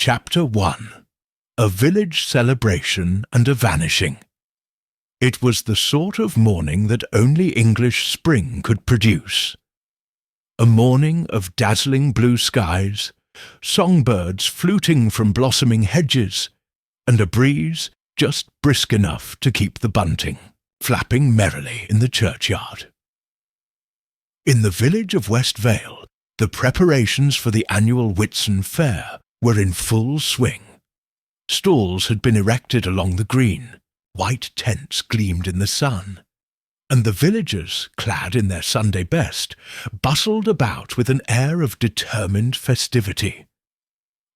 Chapter 1. A Village Celebration and a Vanishing. It was the sort of morning that only English spring could produce. A morning of dazzling blue skies, songbirds fluting from blossoming hedges, and a breeze just brisk enough to keep the bunting flapping merrily in the churchyard. In the village of West Vale, the preparations for the annual Whitsun Fair were in full swing. Stalls had been erected along the green, white tents gleamed in the sun, and the villagers, clad in their Sunday best, bustled about with an air of determined festivity.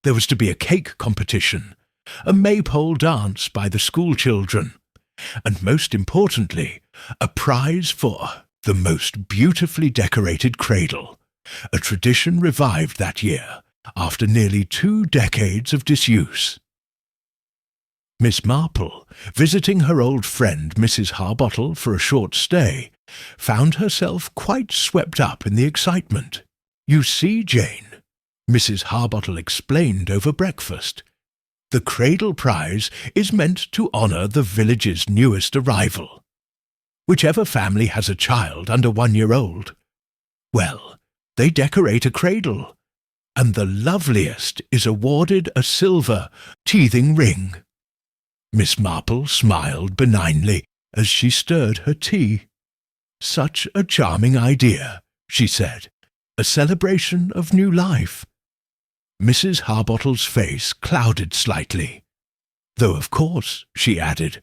There was to be a cake competition, a maypole dance by the schoolchildren, and most importantly, a prize for the most beautifully decorated cradle, a tradition revived that year after nearly 2 decades of disuse. Miss Marple, visiting her old friend Mrs. Harbottle for a short stay, found herself quite swept up in the excitement. "You see, Jane," Mrs. Harbottle explained over breakfast, "the Cradle prize is meant to honour the village's newest arrival. Whichever family has a child under 1 year old, well, they decorate a cradle, and the loveliest is awarded a silver teething ring." Miss Marple smiled benignly as she stirred her tea. "Such a charming idea," she said, "a celebration of new life." Mrs. Harbottle's face clouded slightly, "Though of course," she added,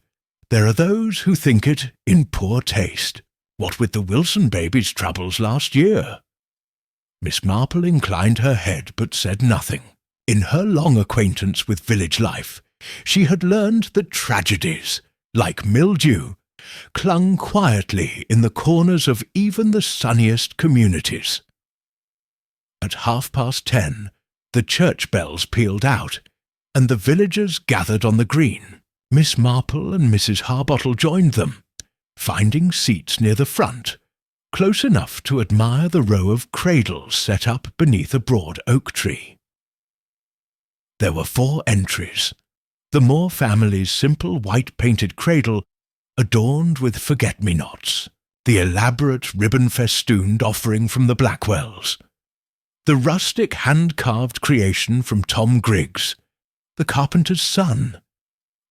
"there are those who think it in poor taste, what with the Wilson baby's troubles last year." Miss Marple inclined her head but said nothing. In her long acquaintance with village life, she had learned that tragedies, like mildew, clung quietly in the corners of even the sunniest communities. At 10:30, the church bells pealed out, and the villagers gathered on the green. Miss Marple and Mrs. Harbottle joined them, finding seats near the front, close enough to admire the row of cradles set up beneath a broad oak tree. There were 4 entries. The Moore family's simple white-painted cradle, adorned with forget-me-nots, the elaborate ribbon-festooned offering from the Blackwells, the rustic hand-carved creation from Tom Griggs, the carpenter's son,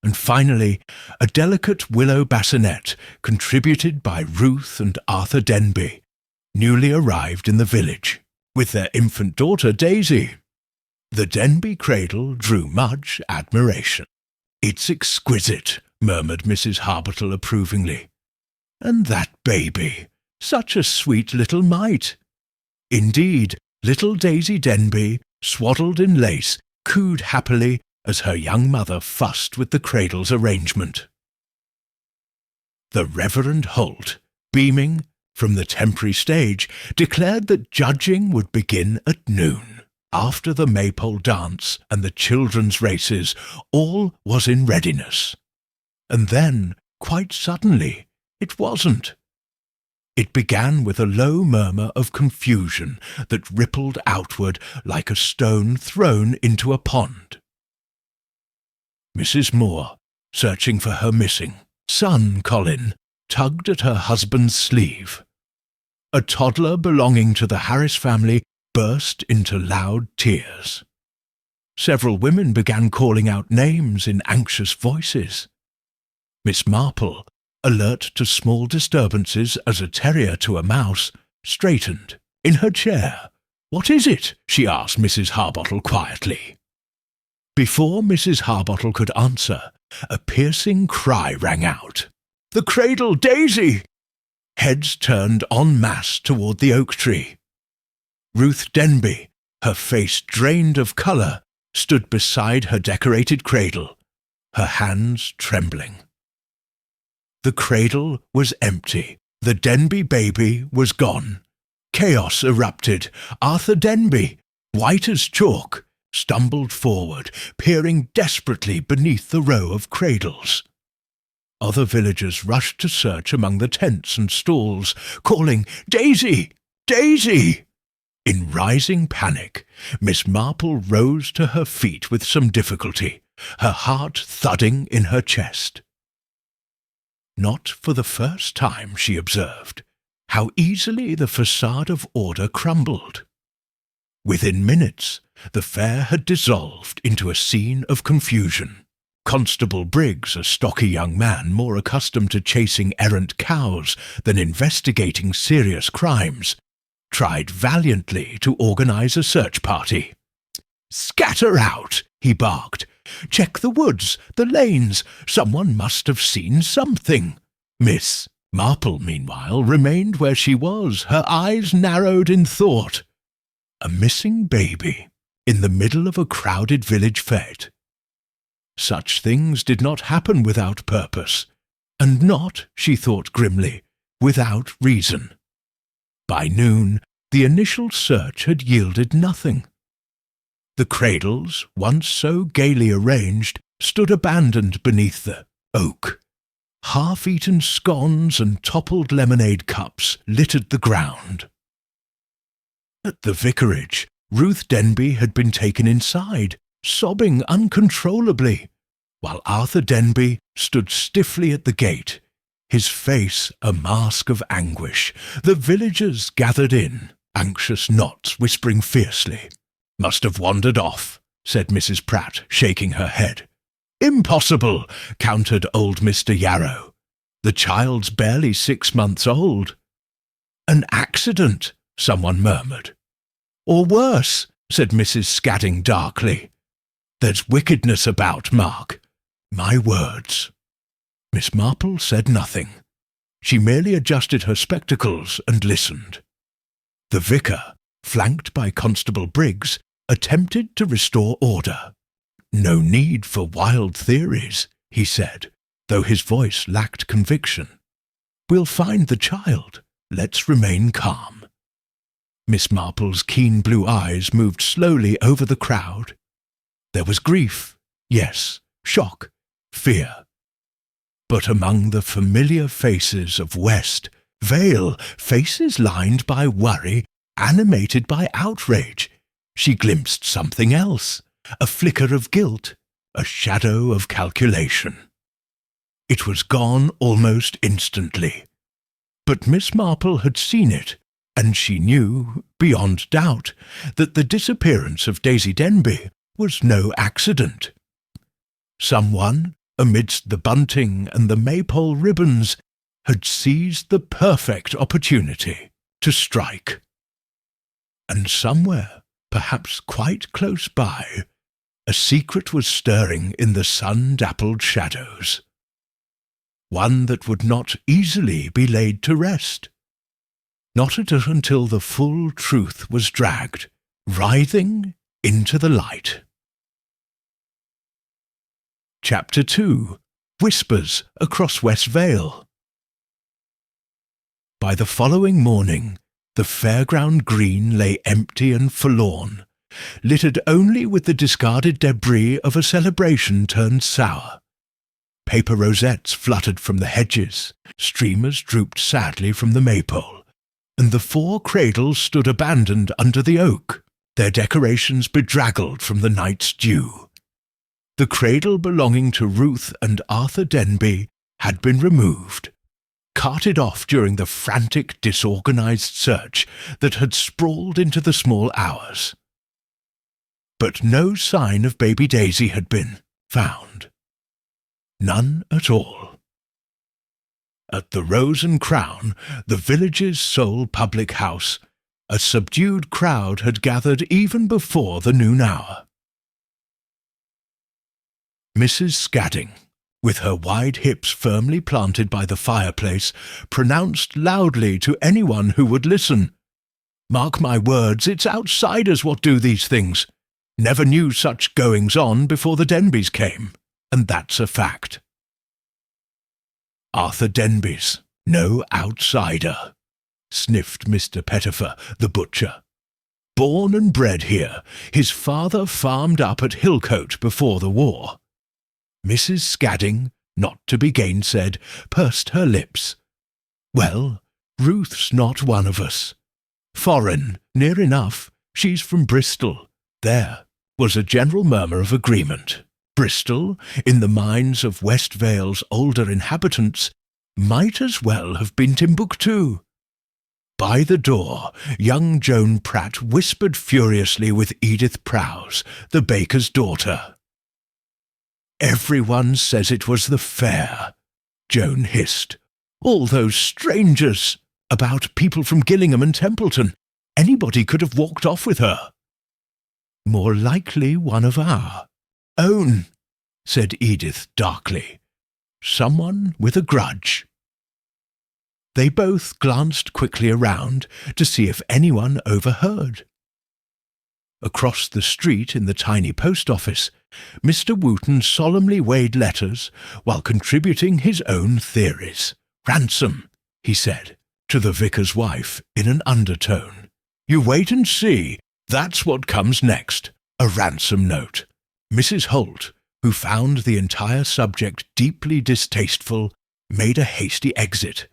and finally a delicate willow bassinet contributed by Ruth and Arthur Denby, newly arrived in the village, with their infant daughter Daisy. The Denby cradle drew much admiration. "It's exquisite," murmured Mrs. Harbottle approvingly. "And that baby, such a sweet little mite." Indeed, little Daisy Denby, swaddled in lace, cooed happily as her young mother fussed with the cradle's arrangement. The Reverend Holt, beaming from the temporary stage, declared that judging would begin at noon. After the maypole dance and the children's races, all was in readiness. And then, quite suddenly, it wasn't. It began with a low murmur of confusion that rippled outward like a stone thrown into a pond. Mrs. Moore, searching for her missing son, Colin, tugged at her husband's sleeve. A toddler belonging to the Harris family burst into loud tears. Several women began calling out names in anxious voices. Miss Marple, alert to small disturbances as a terrier to a mouse, straightened in her chair. "What is it?" she asked Mrs. Harbottle quietly. Before Mrs. Harbottle could answer, a piercing cry rang out. "The cradle, Daisy!" Heads turned en masse toward the oak tree. Ruth Denby, her face drained of colour, stood beside her decorated cradle, her hands trembling. The cradle was empty. The Denby baby was gone. Chaos erupted. Arthur Denby, white as chalk, stumbled forward, peering desperately beneath the row of cradles. Other villagers rushed to search among the tents and stalls, calling, "Daisy! Daisy!" In rising panic, Miss Marple rose to her feet with some difficulty, her heart thudding in her chest. Not for the first time, she observed, how easily the facade of order crumbled. Within minutes, the fair had dissolved into a scene of confusion. Constable Briggs, a stocky young man more accustomed to chasing errant cows than investigating serious crimes, tried valiantly to organize a search party. "Scatter out!" he barked. "Check the woods, the lanes. Someone must have seen something." Miss Marple, meanwhile, remained where she was, her eyes narrowed in thought. A missing baby in the middle of a crowded village fete. Such things did not happen without purpose, and not, she thought grimly, without reason. By noon, the initial search had yielded nothing. The cradles, once so gaily arranged, stood abandoned beneath the oak. Half-eaten scones and toppled lemonade cups littered the ground. At the vicarage, Ruth Denby had been taken inside, sobbing uncontrollably, while Arthur Denby stood stiffly at the gate, his face a mask of anguish. The villagers gathered in, anxious knots whispering fiercely. "Must have wandered off," said Mrs. Pratt, shaking her head. "Impossible," countered old Mr. Yarrow. "The child's barely 6 months old." "An accident," someone murmured. "Or worse," said Mrs. Scadding darkly. "There's wickedness about, Mark. My words." Miss Marple said nothing. She merely adjusted her spectacles and listened. The vicar, flanked by Constable Briggs, attempted to restore order. "No need for wild theories," he said, though his voice lacked conviction. "We'll find the child. Let's remain calm." Miss Marple's keen blue eyes moved slowly over the crowd. There was grief, yes, shock, fear. But among the familiar faces of West Vale, faces lined by worry, animated by outrage, she glimpsed something else, a flicker of guilt, a shadow of calculation. It was gone almost instantly. But Miss Marple had seen it, and she knew, beyond doubt, that the disappearance of Daisy Denby was no accident. Someone, amidst the bunting and the maypole ribbons, had seized the perfect opportunity to strike. And somewhere, perhaps quite close by, a secret was stirring in the sun-dappled shadows. One that would not easily be laid to rest. Not until the full truth was dragged, writhing, into the light. Chapter 2. Whispers Across West Vale. By the following morning, the fairground green lay empty and forlorn, littered only with the discarded debris of a celebration turned sour. Paper rosettes fluttered from the hedges, streamers drooped sadly from the maypole, and the 4 cradles stood abandoned under the oak, their decorations bedraggled from the night's dew. The cradle belonging to Ruth and Arthur Denby had been removed, carted off during the frantic, disorganized search that had sprawled into the small hours. But no sign of baby Daisy had been found. None at all. At the Rose and Crown, the village's sole public house, a subdued crowd had gathered even before the noon hour. Mrs. Scadding, with her wide hips firmly planted by the fireplace, pronounced loudly to anyone who would listen, "Mark my words, it's outsiders what do these things. Never knew such goings-on before the Denbys came, and that's a fact." "Arthur Denby's no outsider," sniffed Mr. Pettifer, the butcher. "Born and bred here, his father farmed up at Hillcote before the war." Mrs. Scadding, not to be gainsaid, pursed her lips. "Well, Ruth's not one of us. Foreign, near enough. She's from Bristol. There was a general murmur of agreement. Bristol, in the minds of West Vale's older inhabitants, might as well have been Timbuktu. By the door, young Joan Pratt whispered furiously with Edith Prowse, the baker's daughter. "Everyone says it was the fair," Joan hissed. "All those strangers, about people from Gillingham and Templeton. Anybody could have walked off with her." "More likely one of our own," said Edith darkly. "Someone with a grudge." They both glanced quickly around to see if anyone overheard. Across the street in the tiny post office, Mr. Wooton solemnly weighed letters while contributing his own theories. "Ransom," he said, to the vicar's wife in an undertone. "You wait and see. That's what comes next. A ransom note." Mrs. Holt, who found the entire subject deeply distasteful, made a hasty exit,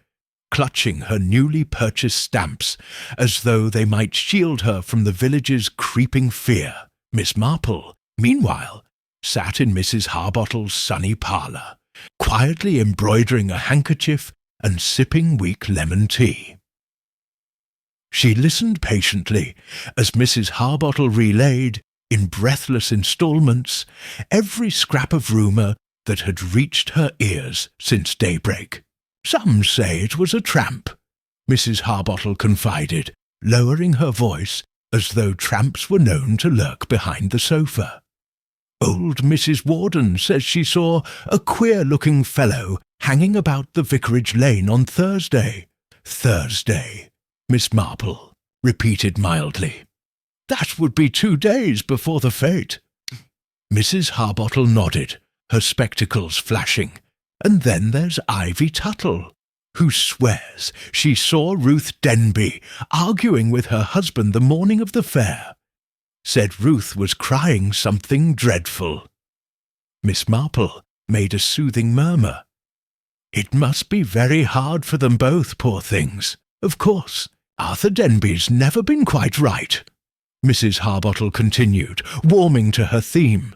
clutching her newly purchased stamps as though they might shield her from the village's creeping fear. Miss Marple, meanwhile, sat in Mrs. Harbottle's sunny parlour, quietly embroidering a handkerchief and sipping weak lemon tea. She listened patiently as Mrs. Harbottle relayed, in breathless instalments, every scrap of rumour that had reached her ears since daybreak. "Some say it was a tramp," Mrs. Harbottle confided, lowering her voice as though tramps were known to lurk behind the sofa. "Old Mrs. Warden says she saw a queer-looking fellow hanging about the vicarage lane on Thursday." "Thursday," Miss Marple repeated mildly. "That would be 2 days before the fete." Mrs. Harbottle nodded, her spectacles flashing. "And then there's Ivy Tuttle, who swears she saw Ruth Denby arguing with her husband the morning of the fair. Said Ruth was crying something dreadful." Miss Marple made a soothing murmur. "It must be very hard for them both, poor things. Of course, Arthur Denby's never been quite right," Mrs. Harbottle continued, warming to her theme.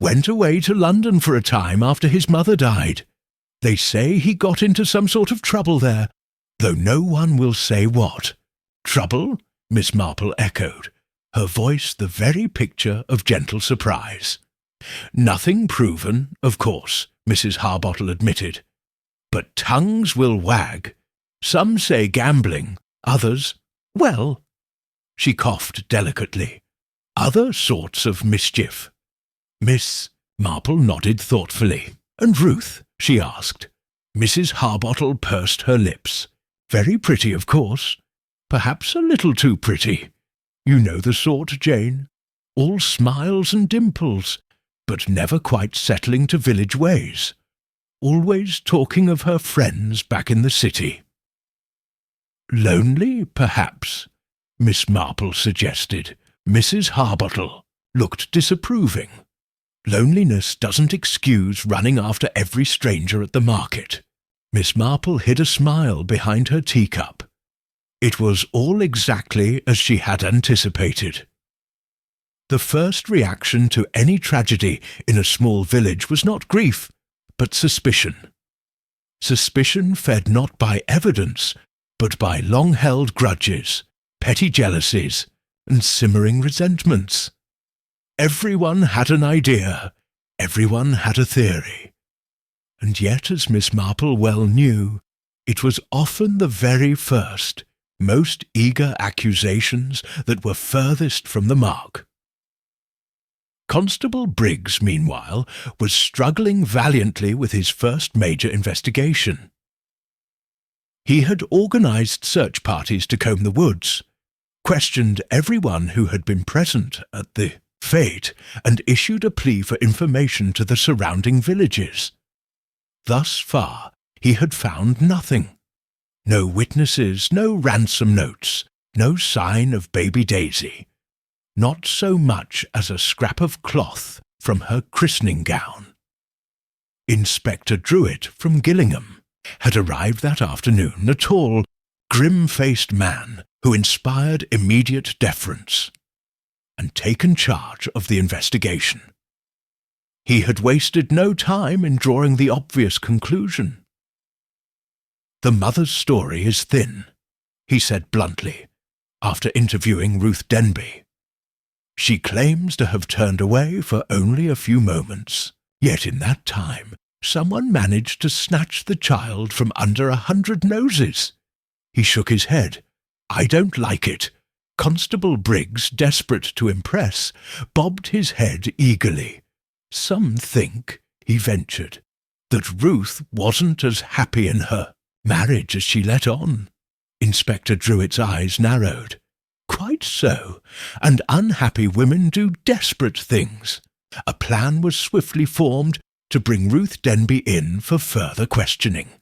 "Went away to London for a time after his mother died. They say he got into some sort of trouble there, though no one will say what." "Trouble?" Miss Marple echoed, her voice the very picture of gentle surprise. "Nothing proven, of course," Mrs. Harbottle admitted. "But tongues will wag. Some say gambling, others, well," she coughed delicately, "other sorts of mischief." Miss Marple nodded thoughtfully. "And Ruth?" she asked. Mrs. Harbottle pursed her lips. "Very pretty, of course. Perhaps a little too pretty. You know the sort, Jane. All smiles and dimples, but never quite settling to village ways. Always talking of her friends back in the city." "Lonely, perhaps," Miss Marple suggested. Mrs. Harbottle looked disapproving. "Loneliness doesn't excuse running after every stranger at the market." Miss Marple hid a smile behind her teacup. It was all exactly as she had anticipated. The first reaction to any tragedy in a small village was not grief, but suspicion. Suspicion fed not by evidence, but by long-held grudges, petty jealousies, and simmering resentments. Everyone had an idea, everyone had a theory. And yet, as Miss Marple well knew, it was often the very first, most eager accusations that were furthest from the mark. Constable Briggs, meanwhile, was struggling valiantly with his first major investigation. He had organised search parties to comb the woods, questioned everyone who had been present at the fete, and issued a plea for information to the surrounding villages. Thus far he had found nothing. No witnesses, no ransom notes, no sign of baby Daisy. Not so much as a scrap of cloth from her christening gown. Inspector Druitt from Gillingham had arrived that afternoon, a tall, grim-faced man who inspired immediate deference, and taken charge of the investigation. He had wasted no time in drawing the obvious conclusion. "The mother's story is thin," he said bluntly, after interviewing Ruth Denby. "She claims to have turned away for only a few moments, yet in that time someone managed to snatch the child from under 100 noses." He shook his head. "I don't like it." Constable Briggs, desperate to impress, bobbed his head eagerly. "Some think," he ventured, "that Ruth wasn't as happy in her marriage as she let on." Inspector Druitt's eyes narrowed. "Quite so, and unhappy women do desperate things." A plan was swiftly formed to bring Ruth Denby in for further questioning.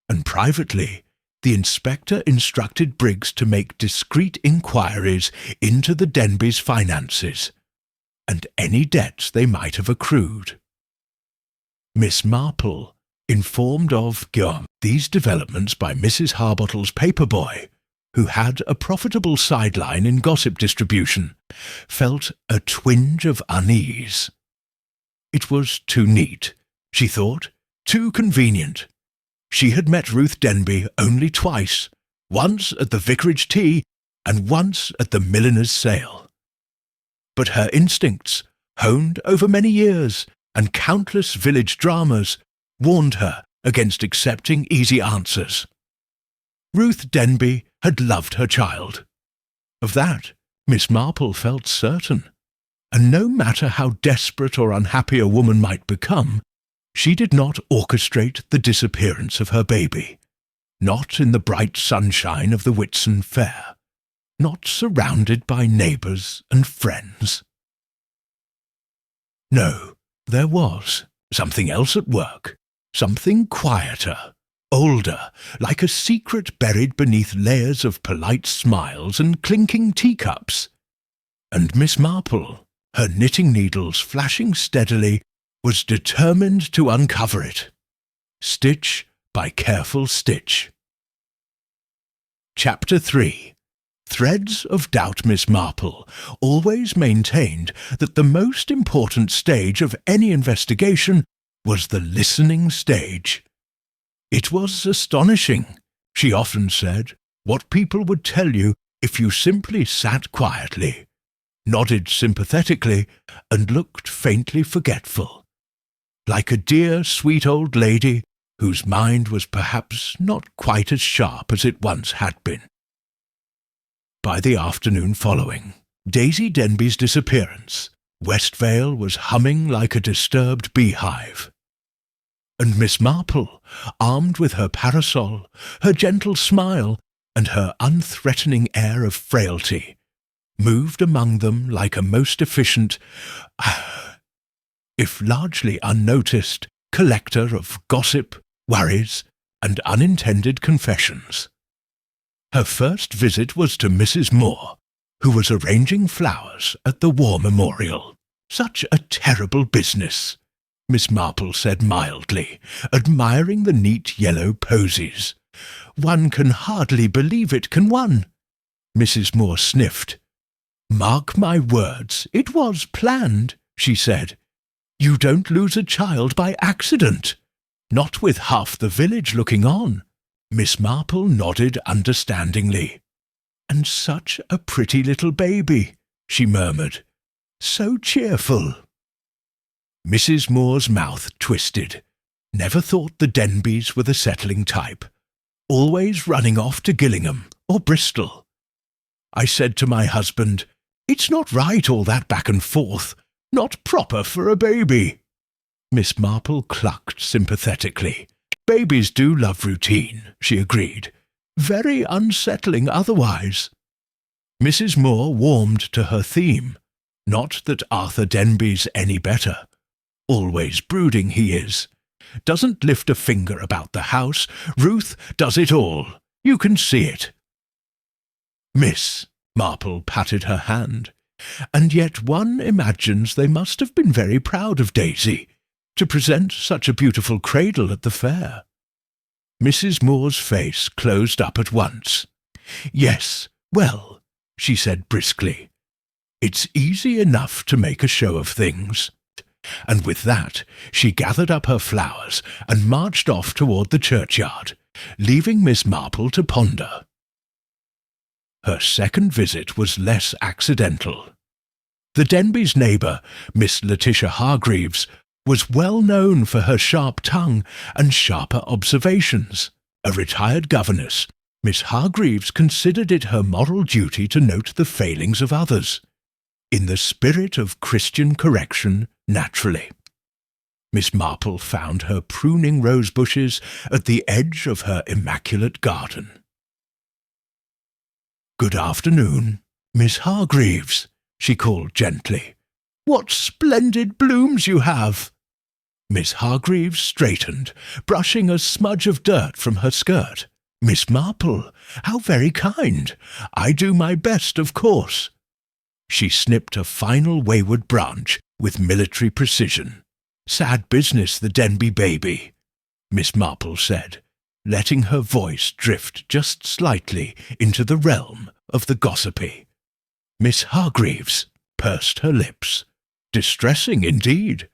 And privately, the inspector instructed Briggs to make discreet inquiries into the Denbys' finances, and any debts they might have accrued. Miss Marple, informed of these developments by Mrs. Harbottle's paperboy, who had a profitable sideline in gossip distribution, felt a twinge of unease. It was too neat, she thought, too convenient. She had met Ruth Denby only twice, once at the vicarage tea and once at the milliner's sale. But her instincts, honed over many years and countless village dramas, warned her against accepting easy answers. Ruth Denby had loved her child. Of that, Miss Marple felt certain, and no matter how desperate or unhappy a woman might become, she did not orchestrate the disappearance of her baby, not in the bright sunshine of the Whitsun Fair, not surrounded by neighbours and friends. No, there was something else at work, something quieter, older, like a secret buried beneath layers of polite smiles and clinking teacups. And Miss Marple, her knitting needles flashing steadily, was determined to uncover it, stitch by careful stitch. Chapter 3. Threads of Doubt. Miss Marple always maintained that the most important stage of any investigation was the listening stage. It was astonishing, she often said, what people would tell you if you simply sat quietly, nodded sympathetically, and looked faintly forgetful, like a dear, sweet old lady whose mind was perhaps not quite as sharp as it once had been. By the afternoon following Daisy Denby's disappearance, Westvale was humming like a disturbed beehive. And Miss Marple, armed with her parasol, her gentle smile, and her unthreatening air of frailty, moved among them like a most efficient, if largely unnoticed, collector of gossip, worries, and unintended confessions. Her first visit was to Mrs. Moore, who was arranging flowers at the War Memorial. "Such a terrible business," Miss Marple said mildly, admiring the neat yellow posies. "One can hardly believe it, can one?" Mrs. Moore sniffed. "Mark my words, it was planned," she said. "You don't lose a child by accident. Not with half the village looking on." Miss Marple nodded understandingly. "And such a pretty little baby," she murmured. "So cheerful." Mrs. Moore's mouth twisted. Never thought the Denbys were the settling type, always running off to Gillingham or Bristol. "I said to my husband, 'It's not right all that back and forth, not proper for a baby.'" Miss Marple clucked sympathetically. "Babies do love routine," she agreed. "Very unsettling otherwise." Mrs. Moore warmed to her theme. Not that Arthur Denby's any better. Always brooding he is. Doesn't lift a finger about the house. Ruth does it all. You can see it. "Miss," Marple patted her hand, "and yet one imagines they must have been very proud of Daisy, to present such a beautiful cradle at the fair." Mrs. Moore's face closed up at once. "Yes, well," she said briskly, "it's easy enough to make a show of things." And with that, she gathered up her flowers and marched off toward the churchyard, leaving Miss Marple to ponder. Her second visit was less accidental. The Denbys' neighbour, Miss Letitia Hargreaves, was well known for her sharp tongue and sharper observations. A retired governess, Miss Hargreaves considered it her moral duty to note the failings of others, in the spirit of Christian correction, naturally. Miss Marple found her pruning rose bushes at the edge of her immaculate garden. "Good afternoon, Miss Hargreaves," she called gently. "What splendid blooms you have!" Miss Hargreaves straightened, brushing a smudge of dirt from her skirt. "Miss Marple, how very kind! I do my best, of course." She snipped a final wayward branch with military precision. "Sad business, the Denby baby," Miss Marple said, letting her voice drift just slightly into the realm of the gossipy. Miss Hargreaves pursed her lips. "Distressing indeed,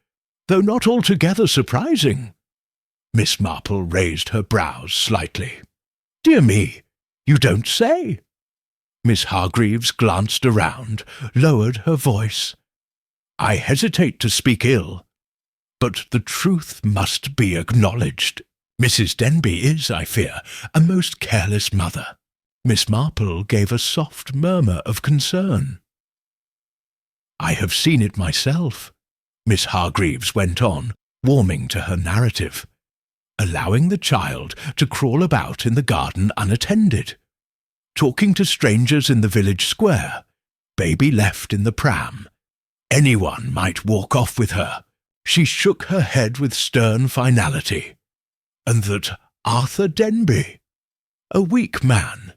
though not altogether surprising." Miss Marple raised her brows slightly. "Dear me, you don't say!" Miss Hargreaves glanced around, lowered her voice. "I hesitate to speak ill, but the truth must be acknowledged. Mrs. Denby is, I fear, a most careless mother." Miss Marple gave a soft murmur of concern. "I have seen it myself," Miss Hargreaves went on, warming to her narrative, "allowing the child to crawl about in the garden unattended, talking to strangers in the village square, baby left in the pram. Anyone might walk off with her." She shook her head with stern finality. "And that Arthur Denby, a weak man,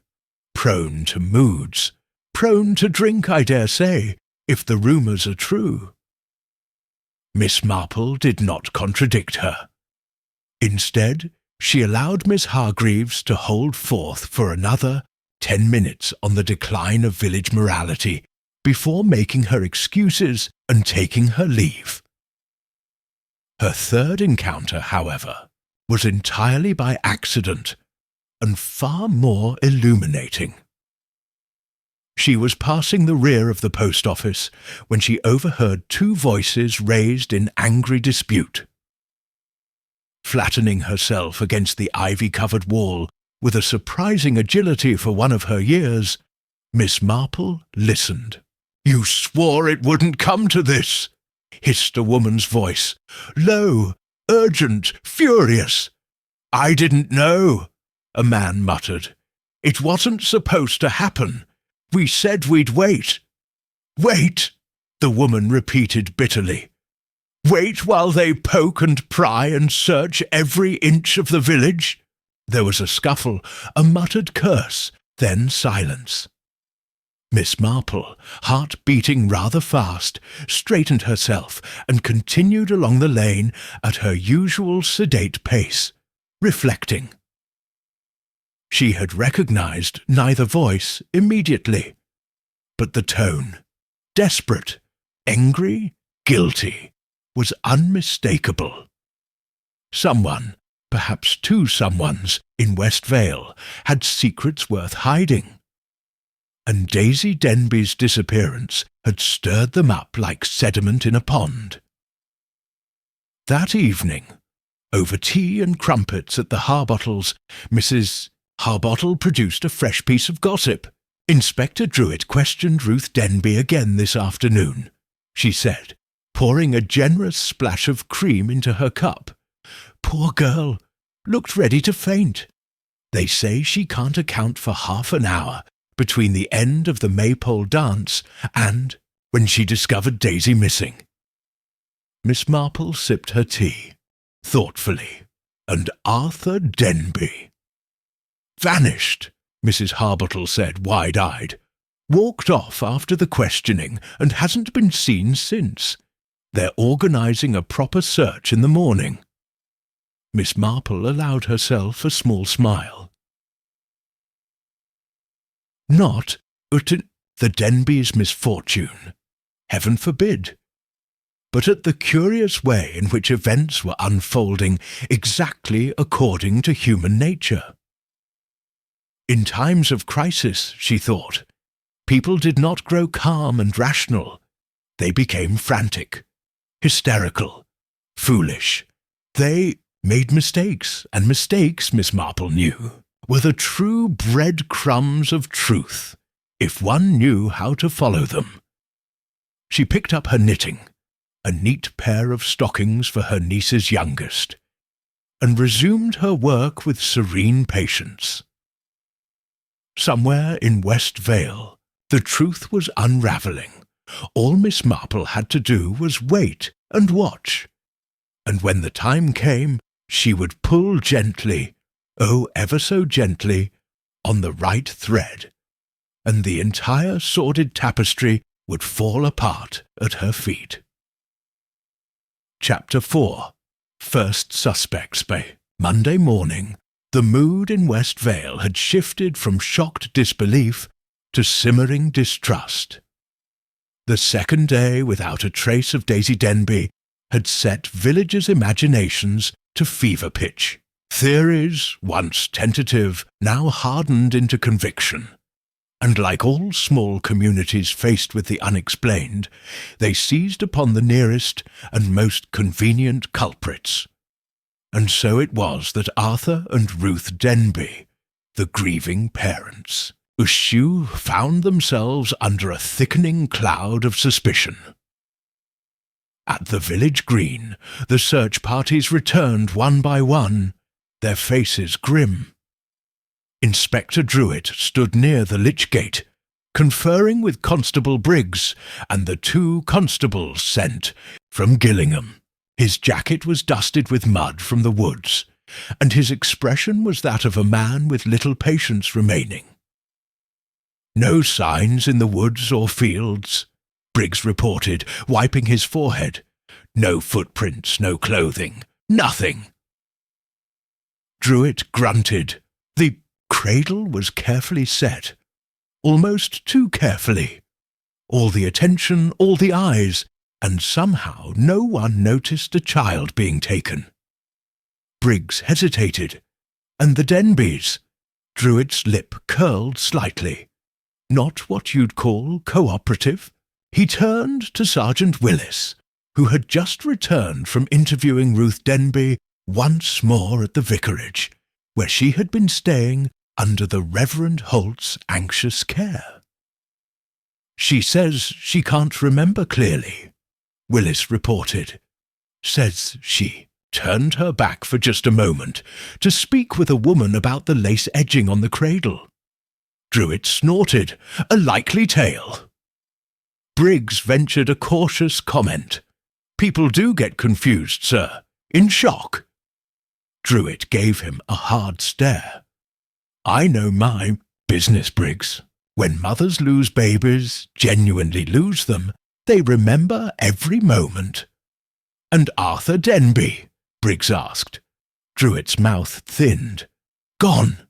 prone to moods, prone to drink, I dare say, if the rumours are true." Miss Marple did not contradict her. Instead, she allowed Miss Hargreaves to hold forth for another 10 minutes on the decline of village morality before making her excuses and taking her leave. Her third encounter, however, was entirely by accident and far more illuminating. She was passing the rear of the post office when she overheard two voices raised in angry dispute. Flattening herself against the ivy-covered wall with a surprising agility for one of her years, Miss Marple listened. "You swore it wouldn't come to this," hissed a woman's voice, low, urgent, furious. "I didn't know," a man muttered. "It wasn't supposed to happen. We said we'd wait." "Wait," the woman repeated bitterly. "Wait while they poke and pry and search every inch of the village?" There was a scuffle, a muttered curse, then silence. Miss Marple, heart beating rather fast, straightened herself and continued along the lane at her usual sedate pace, reflecting. She had recognized neither voice immediately, but the tone, desperate, angry, guilty, was unmistakable. Someone, perhaps two someones, in West Vale had secrets worth hiding, and Daisy Denby's disappearance had stirred them up like sediment in a pond. That evening, over tea and crumpets at the Harbottles, Mrs. Harbottle produced a fresh piece of gossip. "Inspector Druitt questioned Ruth Denby again this afternoon," she said, pouring a generous splash of cream into her cup. "Poor girl, looked ready to faint. They say she can't account for half an hour between the end of the Maypole dance and when she discovered Daisy missing." Miss Marple sipped her tea, thoughtfully. "And Arthur Denby." "Vanished," Mrs. Harbottle said, wide-eyed. "Walked off after the questioning and hasn't been seen since. They're organising a proper search in the morning." Miss Marple allowed herself a small smile. Not at the Denbys' misfortune, heaven forbid, but at the curious way in which events were unfolding exactly according to human nature. In times of crisis, she thought, people did not grow calm and rational. They became frantic, hysterical, foolish. They made mistakes, and mistakes, Miss Marple knew, were the true breadcrumbs of truth, if one knew how to follow them. She picked up her knitting, a neat pair of stockings for her niece's youngest, and resumed her work with serene patience. Somewhere in West Vale, the truth was unravelling. All Miss Marple had to do was wait and watch, and when the time came, she would pull gently, oh, ever so gently, on the right thread, and the entire sordid tapestry would fall apart at her feet. Chapter 4. First Suspects. By Monday morning, the mood in West Vale had shifted from shocked disbelief to simmering distrust. The second day without a trace of Daisy Denby had set villagers' imaginations to fever pitch. Theories, once tentative, now hardened into conviction. And like all small communities faced with the unexplained, they seized upon the nearest and most convenient culprits. And so it was that Arthur and Ruth Denby, the grieving parents, eschew found themselves under a thickening cloud of suspicion. At the village green, the search parties returned one by one, their faces grim. Inspector Druitt stood near the lich gate, conferring with Constable Briggs and the 2 constables sent from Gillingham. His jacket was dusted with mud from the woods, and his expression was that of a man with little patience remaining. No signs in the woods or fields, Briggs reported, wiping his forehead. No footprints, no clothing, nothing. Druitt grunted. The cradle was carefully set, almost too carefully. All the attention, all the eyes, and somehow no one noticed a child being taken. Briggs hesitated. And the Denbys? Druitt's lip curled slightly. Not what you'd call cooperative. He turned to Sergeant Willis, who had just returned from interviewing Ruth Denby once more at the vicarage, where she had been staying under the Reverend Holt's anxious care. She says she can't remember clearly, Willis reported. Says she turned her back for just a moment to speak with a woman about the lace edging on the cradle. Druitt snorted. A likely tale. Briggs ventured a cautious comment. People do get confused, sir. In shock. Druitt gave him a hard stare. I know my business, Briggs. When mothers lose babies, genuinely lose them, they remember every moment. And Arthur Denby? Briggs asked. Druitt's mouth thinned. Gone.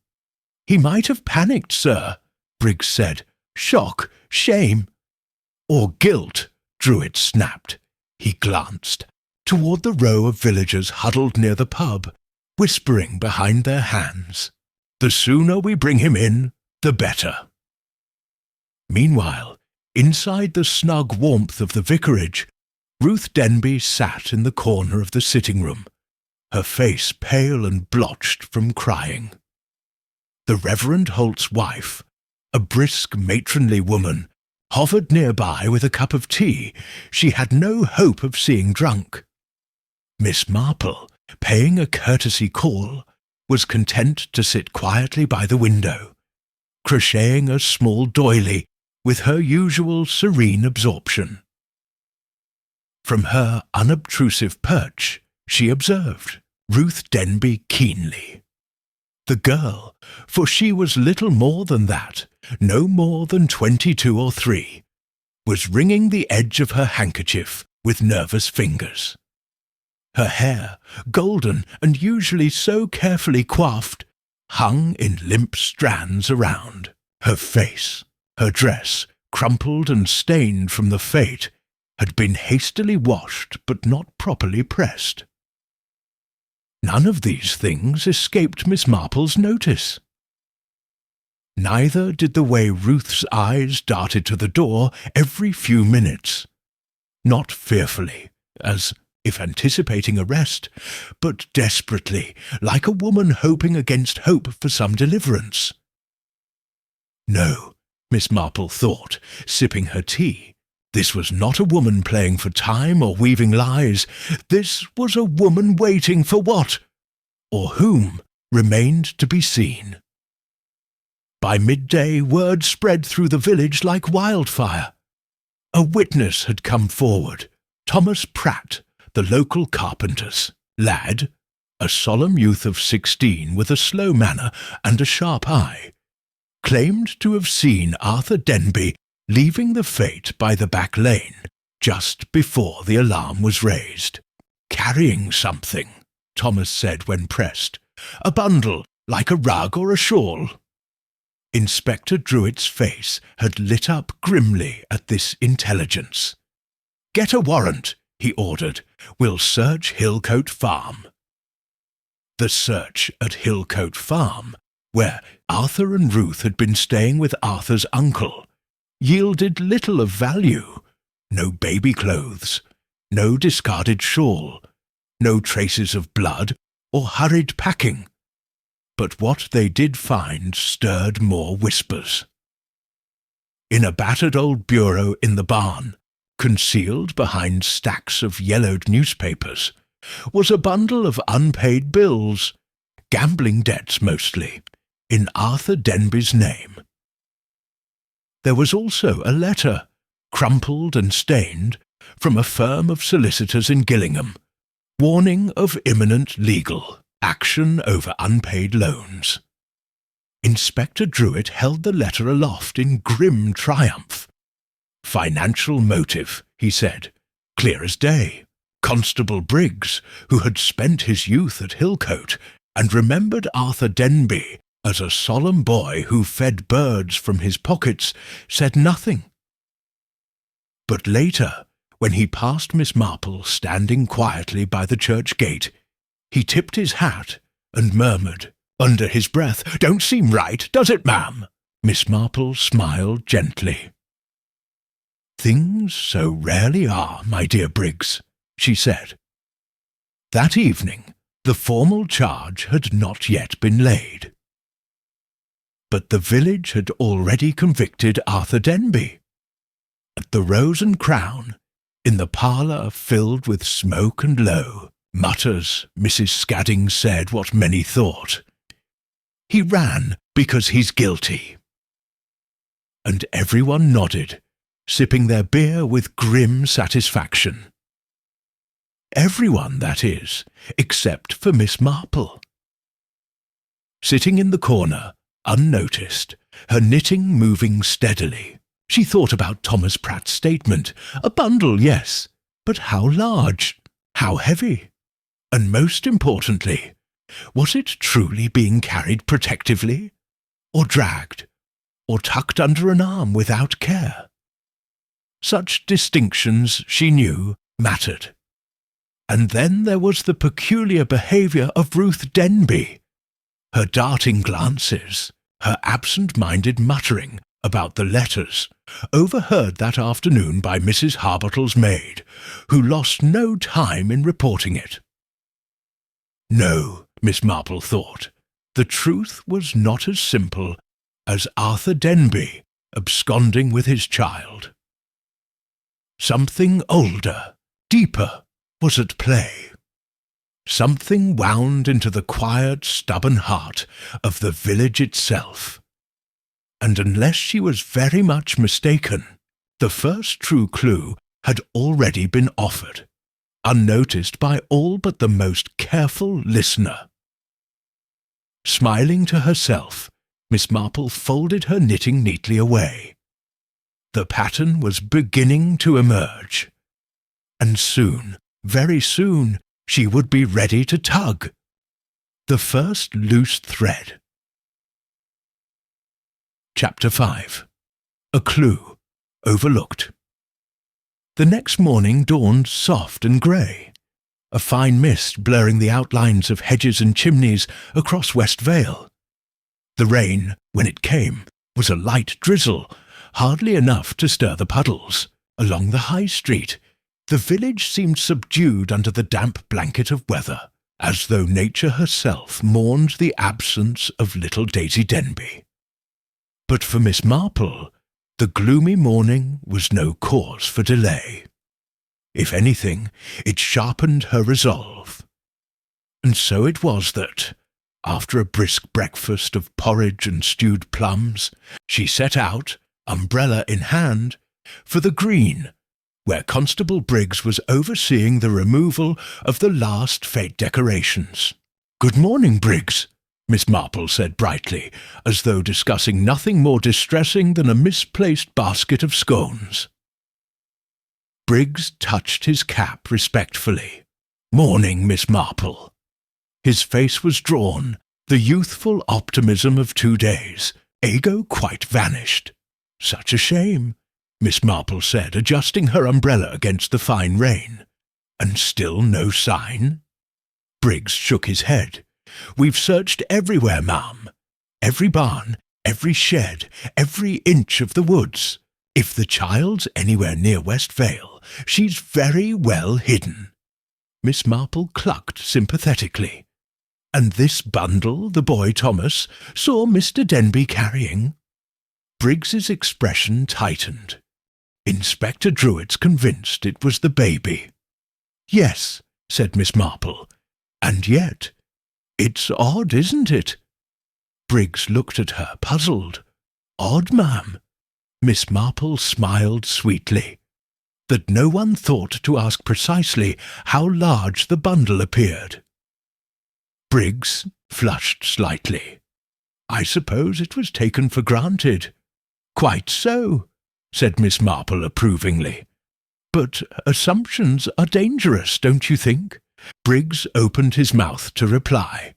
He might have panicked, sir, Briggs said. Shock, shame. Or guilt, Druitt snapped. He glanced toward the row of villagers huddled near the pub, whispering behind their hands. The sooner we bring him in, the better. Meanwhile, inside the snug warmth of the vicarage, Ruth Denby sat in the corner of the sitting room, her face pale and blotched from crying. The Reverend Holt's wife, a brisk matronly woman, hovered nearby with a cup of tea she had no hope of seeing drunk. Miss Marple, paying a courtesy call, was content to sit quietly by the window, crocheting a small doily with her usual serene absorption. From her unobtrusive perch, she observed Ruth Denby keenly. The girl, for she was little more than that, no more than 22 or 3, was wringing the edge of her handkerchief with nervous fingers. Her hair, golden and usually so carefully coiffed, hung in limp strands around. Her face, her dress, crumpled and stained from the fate, had been hastily washed but not properly pressed. None of these things escaped Miss Marple's notice. Neither did the way Ruth's eyes darted to the door every few minutes, not fearfully, as if anticipating arrest, but desperately, like a woman hoping against hope for some deliverance. No, Miss Marple thought, sipping her tea. This was not a woman playing for time or weaving lies. This was a woman waiting for what, or whom, remained to be seen. By midday, word spread through the village like wildfire. A witness had come forward, Thomas Pratt, the local carpenter's lad, a solemn youth of 16 with a slow manner and a sharp eye, claimed to have seen Arthur Denby leaving the fete by the back lane just before the alarm was raised. Carrying something, Thomas said when pressed, a bundle like a rug or a shawl. Inspector Druitt's face had lit up grimly at this intelligence. "Get a warrant," he ordered. "We'll search Hillcote Farm." The search at Hillcote Farm, where Arthur and Ruth had been staying with Arthur's uncle, yielded little of value. No baby clothes, no discarded shawl, no traces of blood or hurried packing. But what they did find stirred more whispers. In a battered old bureau in the barn, concealed behind stacks of yellowed newspapers, was a bundle of unpaid bills, gambling debts mostly, in Arthur Denby's name. There was also a letter, crumpled and stained, from a firm of solicitors in Gillingham, warning of imminent legal action over unpaid loans. Inspector Druitt held the letter aloft in grim triumph. "Financial motive," he said, clear as day. Constable Briggs, who had spent his youth at Hillcote and remembered Arthur Denby as a solemn boy who fed birds from his pockets, said nothing. But later, when he passed Miss Marple standing quietly by the church gate, he tipped his hat and murmured, under his breath, "Don't seem right, does it, ma'am?" Miss Marple smiled gently. "Things so rarely are, my dear Briggs," she said. That evening, the formal charge had not yet been laid. But the village had already convicted Arthur Denby. At the Rose and Crown, in the parlour filled with smoke and low, mutters, Mrs. Scadding said what many thought. "He ran because he's guilty." And everyone nodded, sipping their beer with grim satisfaction. Everyone, that is, except for Miss Marple. Sitting in the corner, unnoticed, her knitting moving steadily, she thought about Thomas Pratt's statement. A bundle, yes, but how large? How heavy? And most importantly, was it truly being carried protectively, or dragged, or tucked under an arm without care? Such distinctions, she knew, mattered. And then there was the peculiar behaviour of Ruth Denby, her darting glances, her absent-minded muttering about the letters, overheard that afternoon by Mrs. Harbottle's maid, who lost no time in reporting it. No, Miss Marple thought, the truth was not as simple as Arthur Denby absconding with his child. Something older, deeper, was at play. Something wound into the quiet, stubborn heart of the village itself. And unless she was very much mistaken, the first true clue had already been offered, unnoticed by all but the most careful listener. Smiling to herself, Miss Marple folded her knitting neatly away. The pattern was beginning to emerge. And soon, very soon, she would be ready to tug. The first loose thread. Chapter 5. A Clue, Overlooked. The next morning dawned soft and grey, a fine mist blurring the outlines of hedges and chimneys across West Vale. The rain, when it came, was a light drizzle, hardly enough to stir the puddles. Along the high street, the village seemed subdued under the damp blanket of weather, as though nature herself mourned the absence of little Daisy Denby. But for Miss Marple, the gloomy morning was no cause for delay. If anything, it sharpened her resolve. And so it was that, after a brisk breakfast of porridge and stewed plums, she set out, umbrella in hand, for the green, where Constable Briggs was overseeing the removal of the last fete decorations. "Good morning, Briggs," Miss Marple said brightly, as though discussing nothing more distressing than a misplaced basket of scones. Briggs touched his cap respectfully. "Morning, Miss Marple." His face was drawn, the youthful optimism of 2 days, ego quite vanished. "Such a shame," Miss Marple said, adjusting her umbrella against the fine rain. "And still no sign?" Briggs shook his head. "We've searched everywhere, ma'am. Every barn, every shed, every inch of the woods. If the child's anywhere near West Vale, she's very well hidden." Miss Marple clucked sympathetically. "And this bundle the boy Thomas saw Mr. Denby carrying?" Briggs's expression tightened. Inspector Druitt's convinced it was the baby. "Yes," said Miss Marple, "and yet, it's odd, isn't it?" Briggs looked at her, puzzled. "Odd, ma'am?" Miss Marple smiled sweetly. That no one thought to ask precisely how large the bundle appeared. Briggs flushed slightly. "I suppose it was taken for granted." "Quite so," said Miss Marple approvingly. "But assumptions are dangerous, don't you think?" Briggs opened his mouth to reply,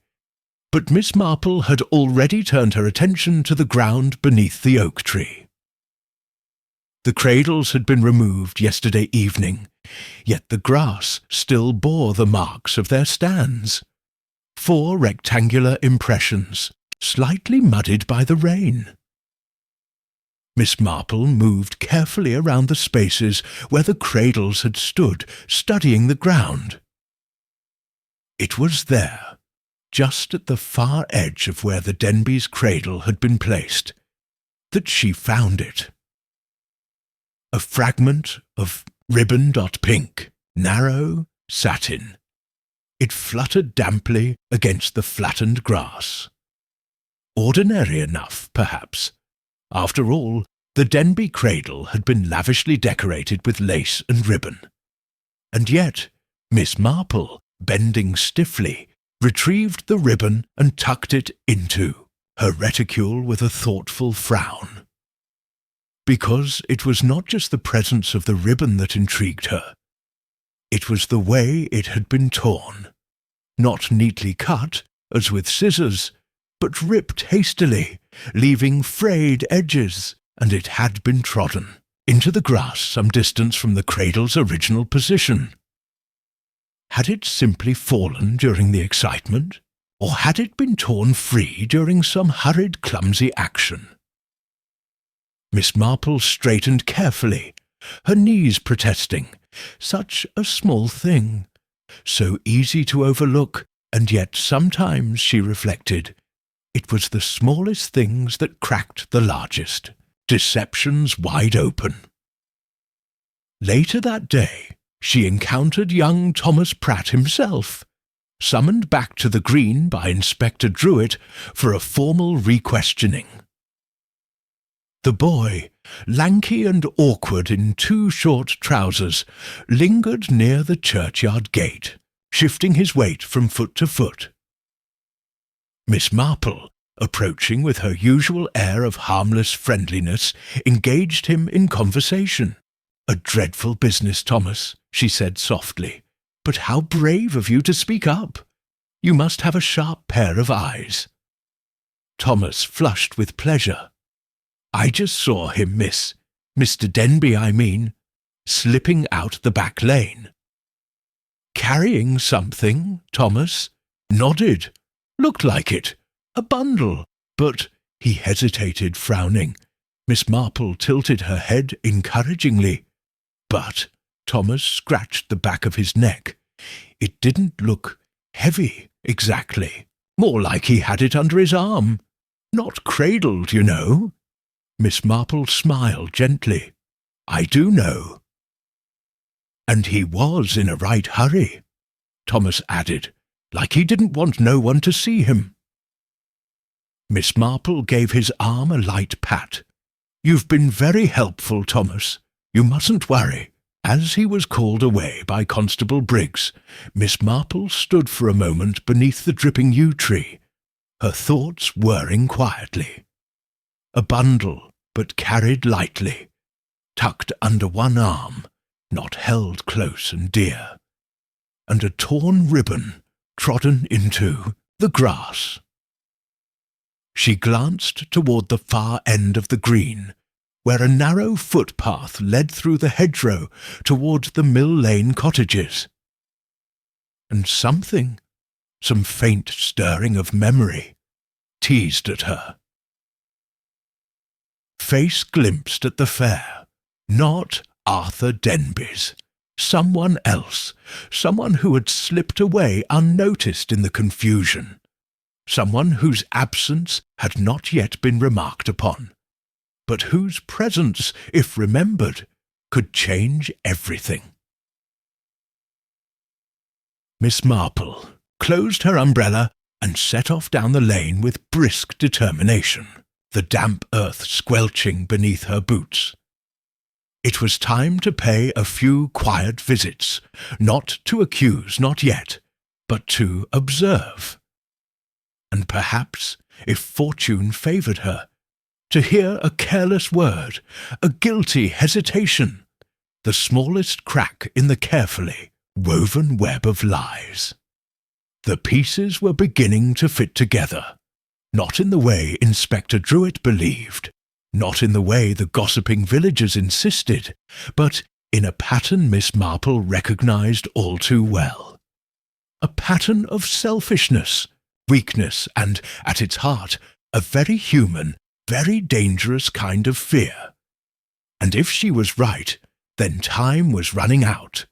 but Miss Marple had already turned her attention to the ground beneath the oak tree. The cradles had been removed yesterday evening, yet the grass still bore the marks of their stands. 4 rectangular impressions, slightly muddied by the rain. Miss Marple moved carefully around the spaces where the cradles had stood, studying the ground. It was there, just at the far edge of where the Denbys' cradle had been placed, that she found it. A fragment of ribbon-pink, narrow satin. It fluttered damply against the flattened grass. Ordinary enough, perhaps. After all, the Denby cradle had been lavishly decorated with lace and ribbon. And yet, Miss Marple, bending stiffly, retrieved the ribbon and tucked it into her reticule with a thoughtful frown. Because it was not just the presence of the ribbon that intrigued her. It was the way it had been torn, not neatly cut, as with scissors, but ripped hastily, leaving frayed edges, and it had been trodden into the grass some distance from the cradle's original position. Had it simply fallen during the excitement, or had it been torn free during some hurried, clumsy action? Miss Marple straightened carefully, her knees protesting. Such a small thing, so easy to overlook, and yet sometimes, she reflected, it was the smallest things that cracked the largest, deceptions wide open. Later that day, she encountered young Thomas Pratt himself, summoned back to the Green by Inspector Druitt for a formal re-questioning. The boy, lanky and awkward in 2 short trousers, lingered near the churchyard gate, shifting his weight from foot to foot. Miss Marple, approaching with her usual air of harmless friendliness, engaged him in conversation. "A dreadful business, Thomas," she said softly, But how brave of you to speak up! You must have a sharp pair of eyes." Thomas flushed with pleasure. "I just saw him, miss. Mr. Denby, I mean, slipping out the back lane." "Carrying something, Thomas?" "Nodded. Looked like it. A bundle. But—" He hesitated, frowning. Miss Marple tilted her head encouragingly. "But—" Thomas scratched the back of his neck. "It didn't look heavy, exactly. More like he had it under his arm. Not cradled, you know." Miss Marple smiled gently. "I do know." "And he was in a right hurry," Thomas added, "like he didn't want no one to see him." Miss Marple gave his arm a light pat. "You've been very helpful, Thomas. You mustn't worry." As he was called away by Constable Briggs, Miss Marple stood for a moment beneath the dripping yew tree, her thoughts whirring quietly. A bundle, but carried lightly, tucked under one arm, not held close and dear, and a torn ribbon trodden into the grass. She glanced toward the far end of the green, where a narrow footpath led through the hedgerow toward the Mill Lane cottages. And something, some faint stirring of memory, teased at her. Face glimpsed at the fair, not Arthur Denby's, someone else, someone who had slipped away unnoticed in the confusion, someone whose absence had not yet been remarked upon, but whose presence, if remembered, could change everything. Miss Marple closed her umbrella and set off down the lane with brisk determination, the damp earth squelching beneath her boots. It was time to pay a few quiet visits, not to accuse, not yet, but to observe. And perhaps, if fortune favoured her, to hear a careless word, a guilty hesitation, the smallest crack in the carefully woven web of lies. The pieces were beginning to fit together, not in the way Inspector Druitt believed, not in the way the gossiping villagers insisted, but in a pattern Miss Marple recognised all too well. A pattern of selfishness, weakness, and, at its heart, a very human, very dangerous kind of fear. And if she was right, then time was running out.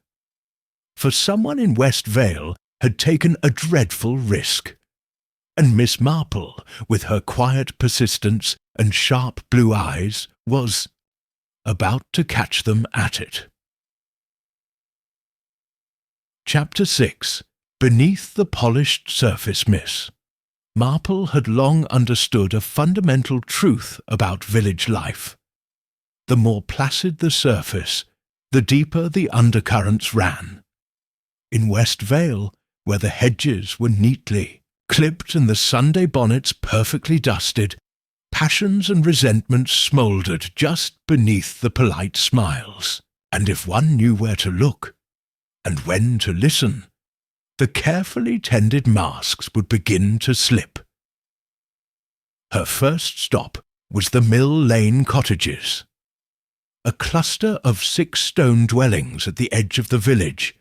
For someone in West Vale had taken a dreadful risk, and Miss Marple, with her quiet persistence and sharp blue eyes, was about to catch them at it. Chapter 6. Beneath the Polished Surface, Miss. Marple had long understood a fundamental truth about village life. The more placid the surface, the deeper the undercurrents ran. In West Vale, where the hedges were neatly clipped and the Sunday bonnets perfectly dusted, passions and resentments smouldered just beneath the polite smiles, and if one knew where to look, and when to listen, the carefully tended masks would begin to slip. Her first stop was the Mill Lane cottages, a cluster of 6 stone dwellings at the edge of the village.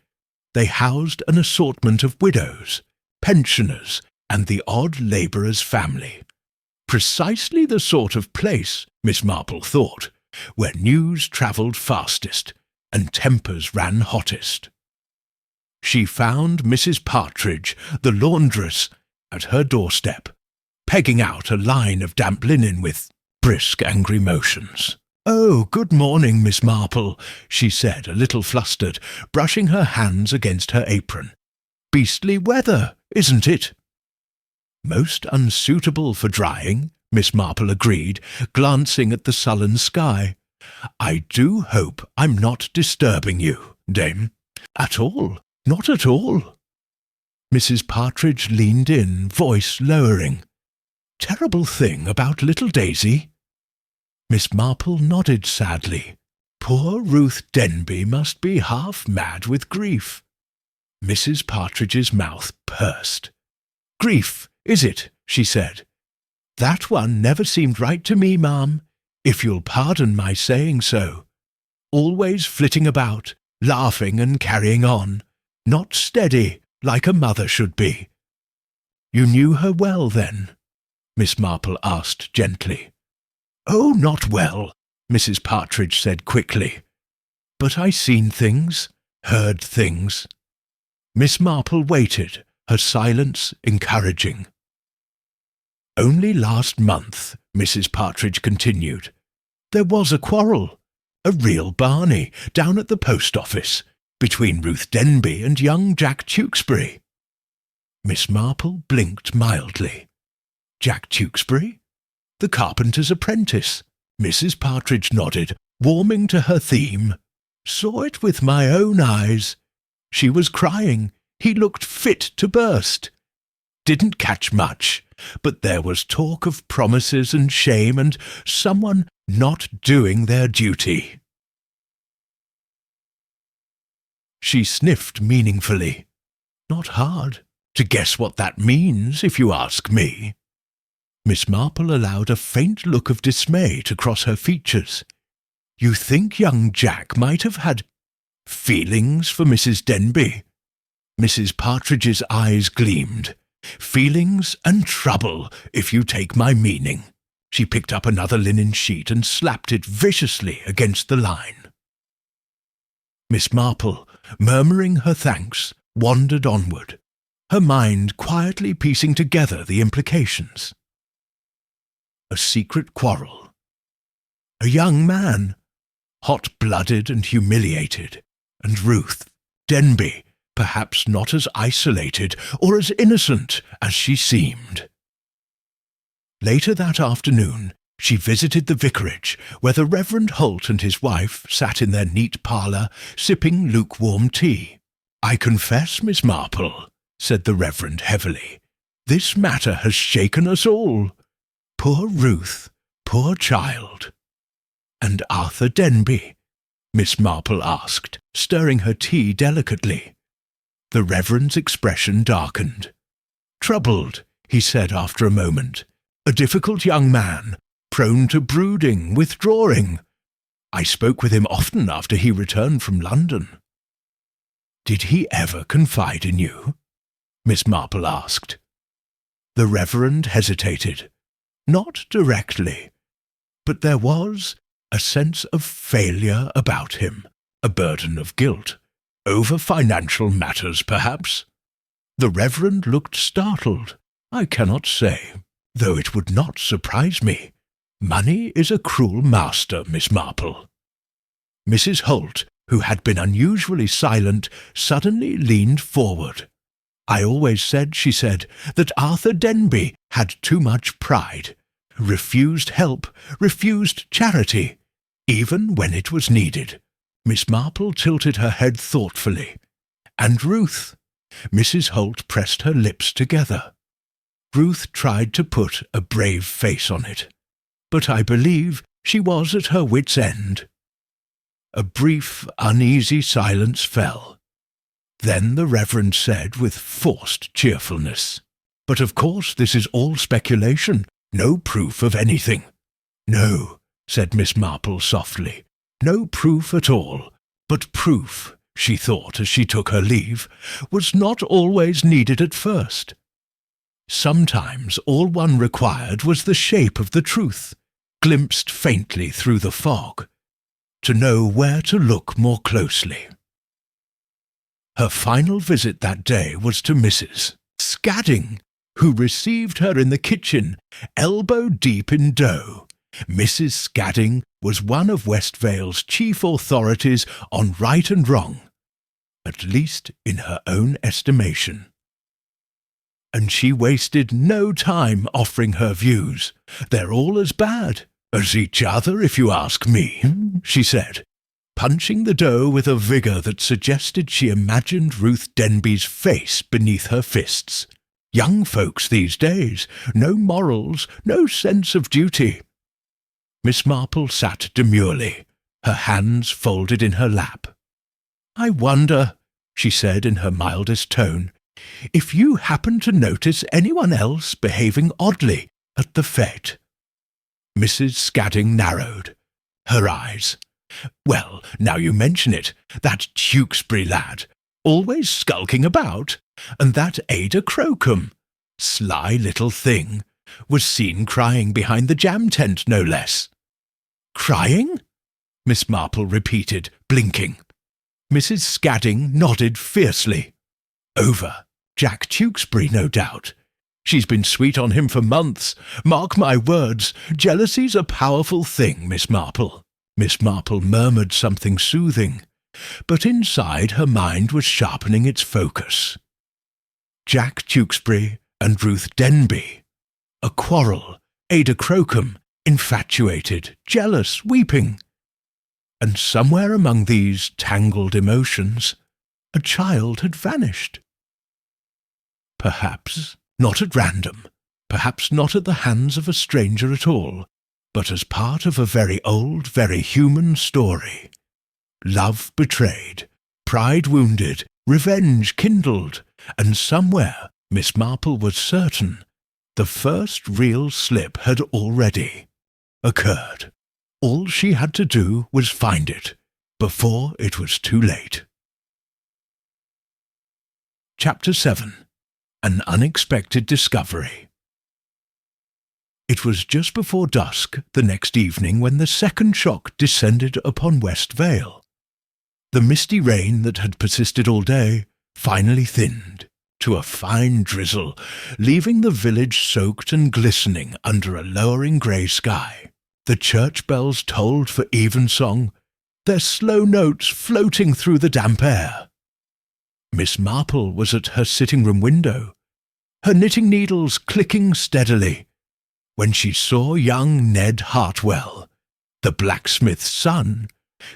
They housed an assortment of widows, pensioners, and the odd labourer's family. Precisely the sort of place, Miss Marple thought, where news travelled fastest and tempers ran hottest. She found Mrs. Partridge, the laundress, at her doorstep, pegging out a line of damp linen with brisk, angry motions. "Oh, good morning, Miss Marple," she said, a little flustered, brushing her hands against her apron. "Beastly weather, isn't it?" "Most unsuitable for drying," Miss Marple agreed, glancing at the sullen sky. "I do hope I'm not disturbing you, dame." "At all. Not at all." Mrs. Partridge leaned in, voice lowering. "Terrible thing about little Daisy?" Miss Marple nodded sadly. Poor Ruth Denby must be half mad with grief. Mrs. Partridge's mouth pursed. "Grief, is it?" she said. "That one never seemed right to me, ma'am, if you'll pardon my saying so. Always flitting about, laughing and carrying on, not steady like a mother should be." "You knew her well, then?" Miss Marple asked gently. "Oh, not well," Mrs. Partridge said quickly. "But I seen things, heard things." Miss Marple waited, her silence encouraging. "Only last month," Mrs. Partridge continued, "there was a quarrel, a real Barney, down at the post office, between Ruth Denby and young Jack Tewkesbury." Miss Marple blinked mildly. "Jack Tewkesbury? The carpenter's apprentice?" Mrs. Partridge nodded, warming to her theme. "Saw it with my own eyes. She was crying. He looked fit to burst. Didn't catch much, but there was talk of promises and shame and someone not doing their duty." She sniffed meaningfully. "Not hard to guess what that means, if you ask me." Miss Marple allowed a faint look of dismay to cross her features. "You think young Jack might have had feelings for Mrs. Denby?" Mrs. Partridge's eyes gleamed. "Feelings and trouble, if you take my meaning." She picked up another linen sheet and slapped it viciously against the line. Miss Marple, murmuring her thanks, wandered onward, her mind quietly piecing together the implications. A secret quarrel. A young man, hot-blooded and humiliated, and Ruth Denby, perhaps not as isolated or as innocent as she seemed. Later that afternoon, she visited the vicarage, where the Reverend Holt and his wife sat in their neat parlour, sipping lukewarm tea. "I confess, Miss Marple," said the Reverend heavily, "this matter has shaken us all. Poor Ruth, poor child." "And Arthur Denby?" Miss Marple asked, stirring her tea delicately. The Reverend's expression darkened. "Troubled," he said after a moment. "A difficult young man, prone to brooding, withdrawing. I spoke with him often after he returned from London." "Did he ever confide in you?" Miss Marple asked. The Reverend hesitated. "Not directly, but there was a sense of failure about him, a burden of guilt. Over financial matters, perhaps." The Reverend looked startled. "I cannot say, though it would not surprise me. Money is a cruel master, Miss Marple." Mrs. Holt, who had been unusually silent, suddenly leaned forward. "I always said," she said, "that Arthur Denby had too much pride, refused help, refused charity, even when it was needed." Miss Marple tilted her head thoughtfully. "And Ruth?" Mrs. Holt pressed her lips together. Ruth tried to put a brave face on it, but I believe she was at her wits' end. A brief, uneasy silence fell. Then the Reverend said with forced cheerfulness, "But of course this is all speculation, no proof of anything." "No," said Miss Marple softly, "no proof at all, but proof," she thought as she took her leave, "was not always needed at first. Sometimes all one required was the shape of the truth, glimpsed faintly through the fog, to know where to look more closely." Her final visit that day was to Mrs. Scadding, who received her in the kitchen, elbow deep in dough. Mrs. Scadding was one of Westvale's chief authorities on right and wrong, at least in her own estimation. And she wasted no time offering her views. "They're all as bad as each other, if you ask me," she said, punching the dough with a vigour that suggested she imagined Ruth Denby's face beneath her fists. "Young folks these days, no morals, no sense of duty." Miss Marple sat demurely, her hands folded in her lap. "I wonder," she said in her mildest tone, "if you happen to notice anyone else behaving oddly at the fete." Mrs. Scadding narrowed her eyes. "Well, now you mention it, that Tewkesbury lad, always skulking about, and that Ada Crocombe, sly little thing, was seen crying behind the jam tent, no less." "Crying?" Miss Marple repeated, blinking. Mrs. Scadding nodded fiercely. "Over Jack Tewkesbury, no doubt. She's been sweet on him for months. Mark my words, jealousy's a powerful thing, Miss Marple." Miss Marple murmured something soothing, but inside her mind was sharpening its focus. Jack Tewkesbury and Ruth Denby. A quarrel. Ada Crocombe, infatuated, jealous, weeping. And somewhere among these tangled emotions, a child had vanished. Perhaps not at random, perhaps not at the hands of a stranger at all, but as part of a very old, very human story. Love betrayed, pride wounded, revenge kindled, and somewhere, Miss Marple was certain, the first real slip had already occurred. All she had to do was find it, before it was too late. Chapter 7. An Unexpected Discovery. It was just before dusk the next evening when the second shock descended upon West Vale. The misty rain that had persisted all day finally thinned to a fine drizzle, leaving the village soaked and glistening under a lowering grey sky. The church bells tolled for evensong, their slow notes floating through the damp air. Miss Marple was at her sitting-room window, her knitting needles clicking steadily, when she saw young Ned Hartwell, the blacksmith's son,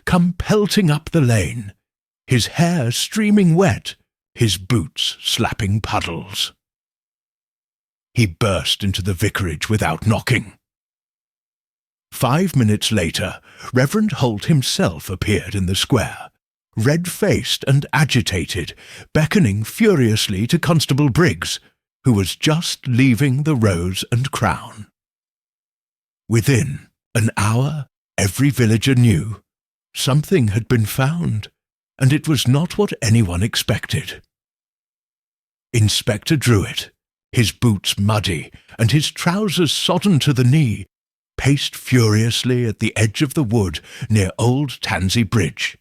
come pelting up the lane, his hair streaming wet, his boots slapping puddles. He burst into the vicarage without knocking. 5 minutes later, Reverend Holt himself appeared in the square, red-faced and agitated, beckoning furiously to Constable Briggs, who was just leaving the Rose and Crown. Within an hour, every villager knew something had been found, and it was not what anyone expected. Inspector Druitt, his boots muddy and his trousers sodden to the knee, paced furiously at the edge of the wood near Old Tansey Bridge.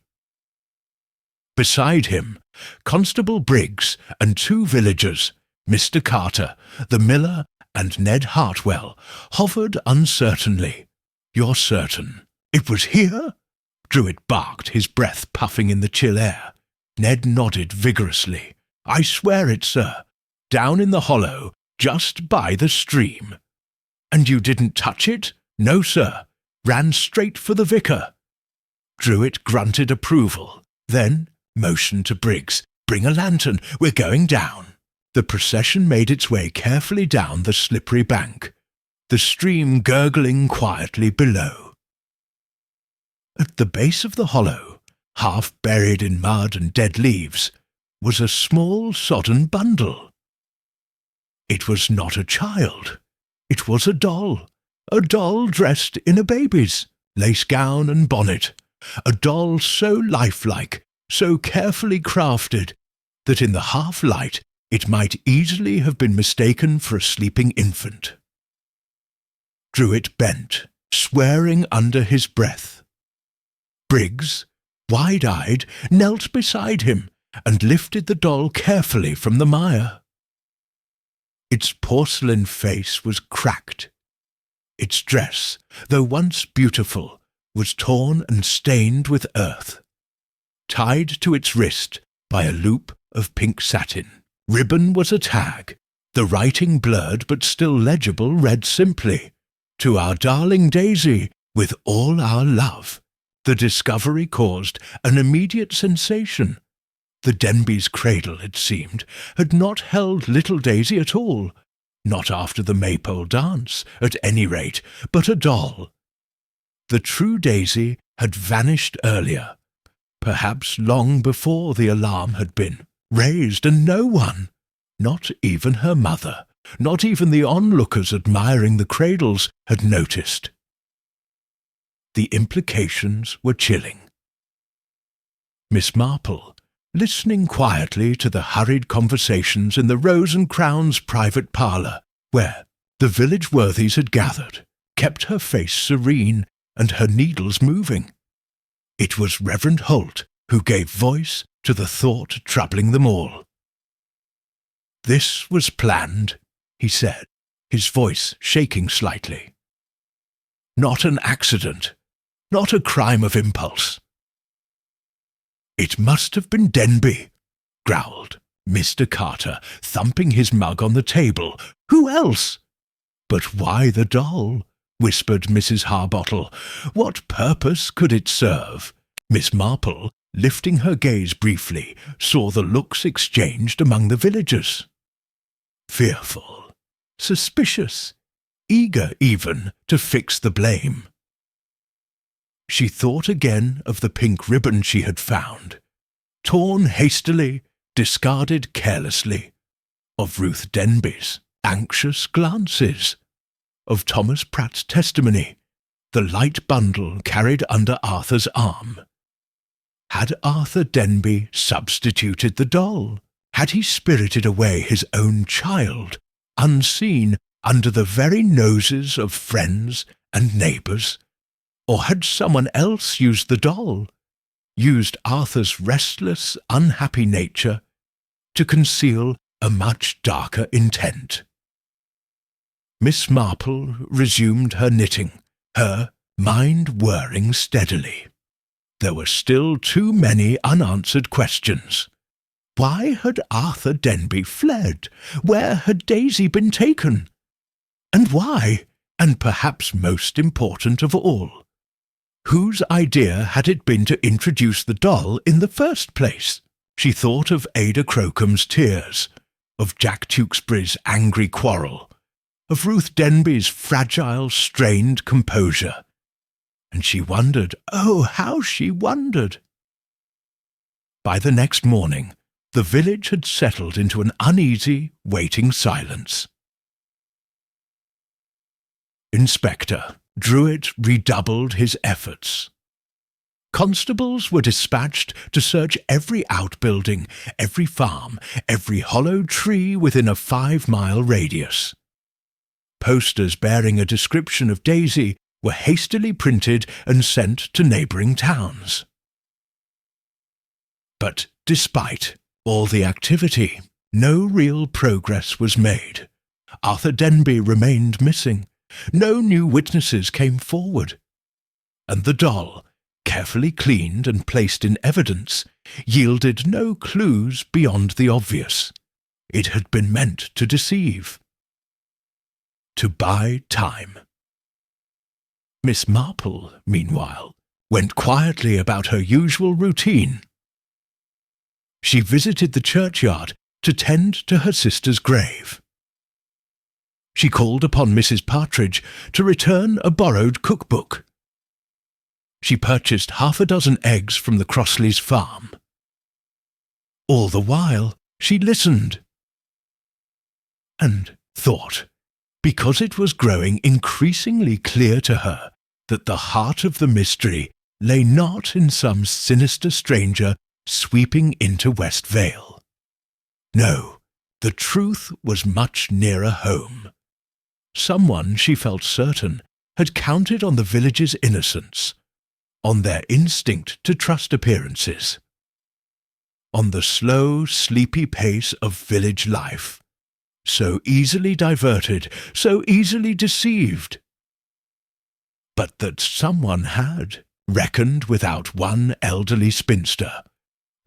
Beside him, Constable Briggs and 2 villagers, Mr. Carter, the miller, and Ned Hartwell, hovered uncertainly. "You're certain it was here?" Druitt barked, his breath puffing in the chill air. Ned nodded vigorously. "I swear it, sir. Down in the hollow, just by the stream." "And you didn't touch it?" "No, sir. Ran straight for the vicar." Druitt grunted approval, then motioned to Briggs. "Bring a lantern. We're going down." The procession made its way carefully down the slippery bank, the stream gurgling quietly below. At the base of the hollow, half buried in mud and dead leaves, was a small sodden bundle. It was not a child. It was a doll dressed in a baby's lace gown and bonnet, a doll so lifelike, so carefully crafted, that in the half-light it might easily have been mistaken for a sleeping infant. Druitt bent, swearing under his breath. Briggs, wide-eyed, knelt beside him and lifted the doll carefully from the mire. Its porcelain face was cracked. Its dress, though once beautiful, was torn and stained with earth. Tied to its wrist by a loop of pink satin, ribbon was a tag. The writing, blurred but still legible, read simply, "To our darling Daisy, with all our love." The discovery caused an immediate sensation. The Denbys' cradle, it seemed, had not held little Daisy at all, not after the Maypole dance, at any rate, but a doll. The true Daisy had vanished earlier, perhaps long before the alarm had been raised, and no one, not even her mother, not even the onlookers admiring the cradles, had noticed. The implications were chilling. Miss Marple, listening quietly to the hurried conversations in the Rose and Crown's private parlour, where the village worthies had gathered, kept her face serene and her needles moving. It was Reverend Holt who gave voice to the thought troubling them all. "This was planned," he said, his voice shaking slightly. "Not an accident, not a crime of impulse." "It must have been Denby," growled Mr. Carter, thumping his mug on the table. "Who else?" "But why the doll?" whispered Mrs. Harbottle. "What purpose could it serve?" Miss Marple, lifting her gaze briefly, saw the looks exchanged among the villagers. Fearful, suspicious, eager even to fix the blame. She thought again of the pink ribbon she had found, torn hastily, discarded carelessly, of Ruth Denby's anxious glances, of Thomas Pratt's testimony, the light bundle carried under Arthur's arm. Had Arthur Denby substituted the doll? Had he spirited away his own child, unseen, under the very noses of friends and neighbours? Or had someone else used the doll, used Arthur's restless, unhappy nature to conceal a much darker intent? Miss Marple resumed her knitting, her mind whirring steadily. There were still too many unanswered questions. Why had Arthur Denby fled? Where had Daisy been taken? And why, and perhaps most important of all, whose idea had it been to introduce the doll in the first place? She thought of Ada Crocombe's tears, of Jack Tewkesbury's angry quarrel, of Ruth Denby's fragile, strained composure. And she wondered, oh, how she wondered! By the next morning, the village had settled into an uneasy, waiting silence. Inspector Druitt redoubled his efforts. Constables were dispatched to search every outbuilding, every farm, every hollow tree within a 5-mile radius. Posters bearing a description of Daisy were hastily printed and sent to neighbouring towns. But despite all the activity, no real progress was made. Arthur Denby remained missing. No new witnesses came forward. And the doll, carefully cleaned and placed in evidence, yielded no clues beyond the obvious. It had been meant to deceive, to buy time. Miss Marple, meanwhile, went quietly about her usual routine. She visited the churchyard to tend to her sister's grave. She called upon Mrs. Partridge to return a borrowed cookbook. She purchased 6 eggs from the Crossleys' farm. All the while she listened and thought, because it was growing increasingly clear to her that the heart of the mystery lay not in some sinister stranger sweeping into West Vale. No, the truth was much nearer home. Someone, she felt certain, had counted on the village's innocence, on their instinct to trust appearances, on the slow, sleepy pace of village life, so easily diverted, so easily deceived. But that someone had reckoned without one elderly spinster,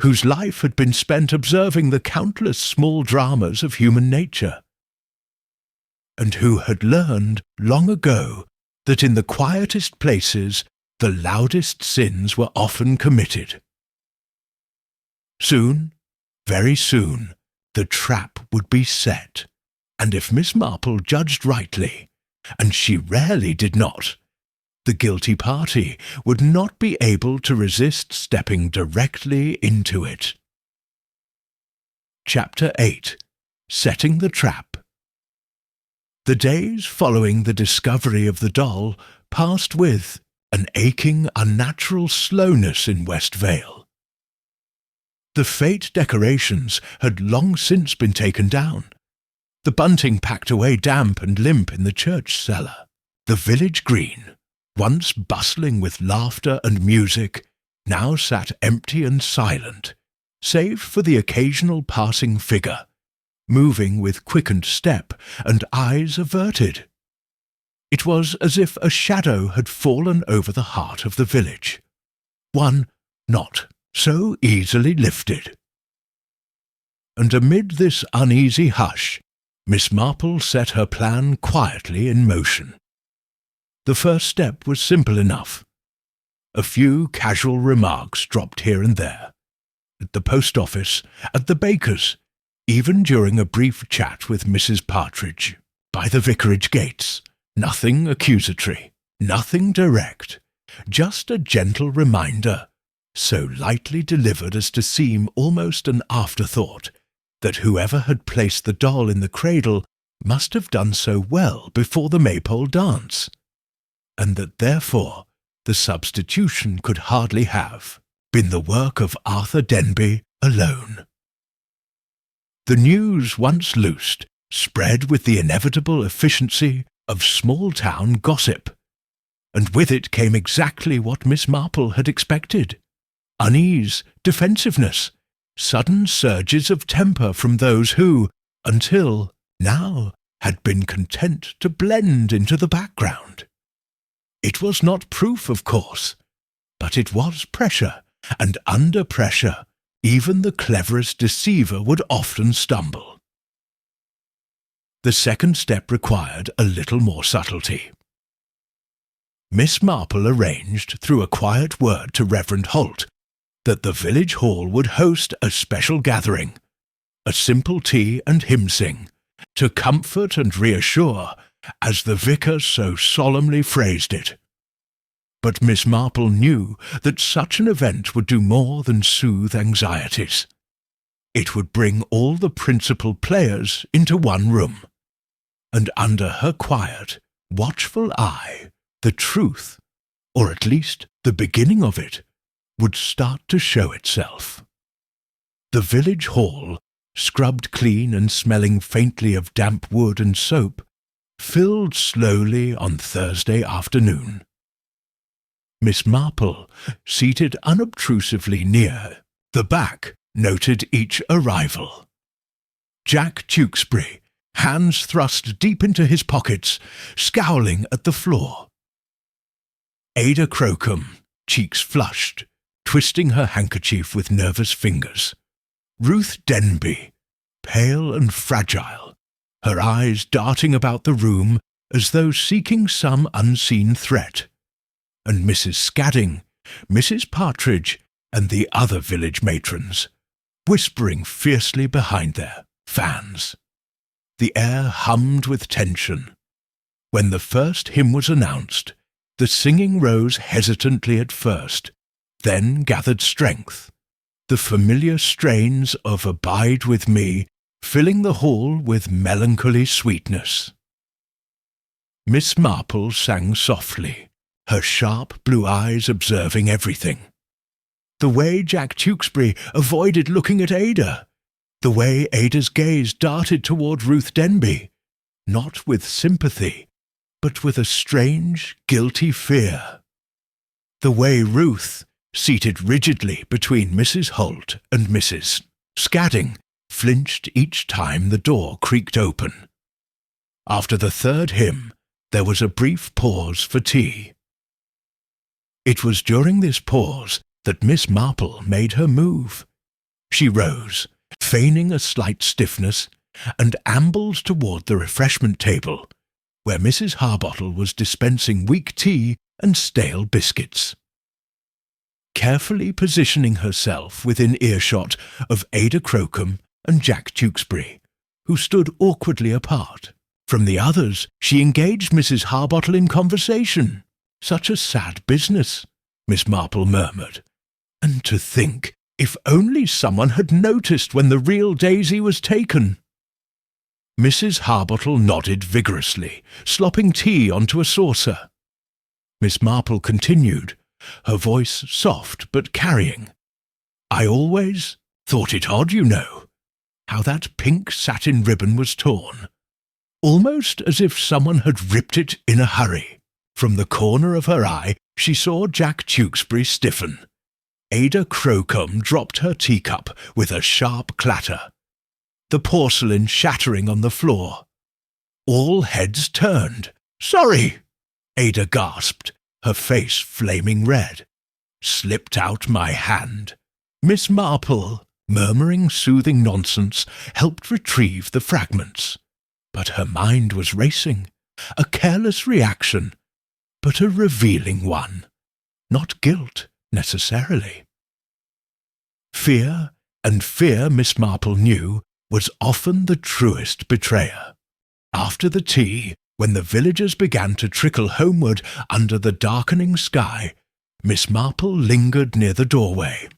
whose life had been spent observing the countless small dramas of human nature, and who had learned long ago that in the quietest places the loudest sins were often committed. Soon, very soon, the trap would be set, and if Miss Marple judged rightly, and she rarely did not, the guilty party would not be able to resist stepping directly into it. Chapter 8. Setting the Trap. The days following the discovery of the doll passed with an aching, unnatural slowness in West Vale. The fete decorations had long since been taken down, the bunting packed away damp and limp in the church cellar. The village green, once bustling with laughter and music, now sat empty and silent, save for the occasional passing figure, moving with quickened step and eyes averted. It was as if a shadow had fallen over the heart of the village, one not so easily lifted. And amid this uneasy hush, Miss Marple set her plan quietly in motion. The first step was simple enough. A few casual remarks dropped here and there, at the post office, at the baker's, even during a brief chat with Mrs. Partridge, by the vicarage gates. Nothing accusatory, nothing direct, just a gentle reminder, so lightly delivered as to seem almost an afterthought, that whoever had placed the doll in the cradle must have done so well before the Maypole dance, and that therefore the substitution could hardly have been the work of Arthur Denby alone. The news, once loosed, spread with the inevitable efficiency of small-town gossip, and with it came exactly what Miss Marple had expected: unease, defensiveness, sudden surges of temper from those who, until now, had been content to blend into the background. It was not proof, of course, but it was pressure, and under pressure even the cleverest deceiver would often stumble. The second step required a little more subtlety. Miss Marple arranged, through a quiet word to Reverend Holt, that the village hall would host a special gathering, a simple tea and hymn-sing, to comfort and reassure, as the vicar so solemnly phrased it. But Miss Marple knew that such an event would do more than soothe anxieties. It would bring all the principal players into one room, and under her quiet, watchful eye, the truth, or at least the beginning of it, would start to show itself. The village hall, scrubbed clean and smelling faintly of damp wood and soap, filled slowly on Thursday afternoon. Miss Marple, seated unobtrusively near the back, noted each arrival. Jack Tewkesbury, hands thrust deep into his pockets, scowling at the floor. Ada Crocombe, cheeks flushed, twisting her handkerchief with nervous fingers. Ruth Denby, pale and fragile, her eyes darting about the room as though seeking some unseen threat. And Mrs. Scadding, Mrs. Partridge, and the other village matrons, whispering fiercely behind their fans. The air hummed with tension. When the first hymn was announced, the singing rose hesitantly at first, then gathered strength, the familiar strains of Abide With Me filling the hall with melancholy sweetness. Miss Marple sang softly, her sharp blue eyes observing everything. The way Jack Tewkesbury avoided looking at Ada, the way Ada's gaze darted toward Ruth Denby, not with sympathy, but with a strange, guilty fear. The way Ruth, seated rigidly between Mrs. Holt and Mrs. Scadding, flinched each time the door creaked open. After the third hymn, there was a brief pause for tea. It was during this pause that Miss Marple made her move. She rose, feigning a slight stiffness, and ambled toward the refreshment table, where Mrs. Harbottle was dispensing weak tea and stale biscuits. Carefully positioning herself within earshot of Ada Crocombe and Jack Tewkesbury, who stood awkwardly apart. From the others, she engaged Mrs. Harbottle in conversation, Such a sad business, Miss Marple murmured. And to think, if only someone had noticed when the real Daisy was taken. Mrs. Harbottle nodded vigorously, slopping tea onto a saucer. Miss Marple continued, her voice soft but carrying. I always thought it odd, you know, how that pink satin ribbon was torn, almost as if someone had ripped it in a hurry. From the corner of her eye she saw Jack Tewkesbury stiffen. Ada Crowcombe dropped her teacup with a sharp clatter, the porcelain shattering on the floor. All heads turned. "Sorry!" Ada gasped, her face flaming red. "Slipped out my hand." Miss Marple, murmuring soothing nonsense, helped retrieve the fragments. But her mind was racing. A careless reaction, but a revealing one. Not guilt, necessarily. Fear, and fear, Miss Marple knew, was often the truest betrayer. After the tea, when the villagers began to trickle homeward under the darkening sky, Miss Marple lingered near the doorway.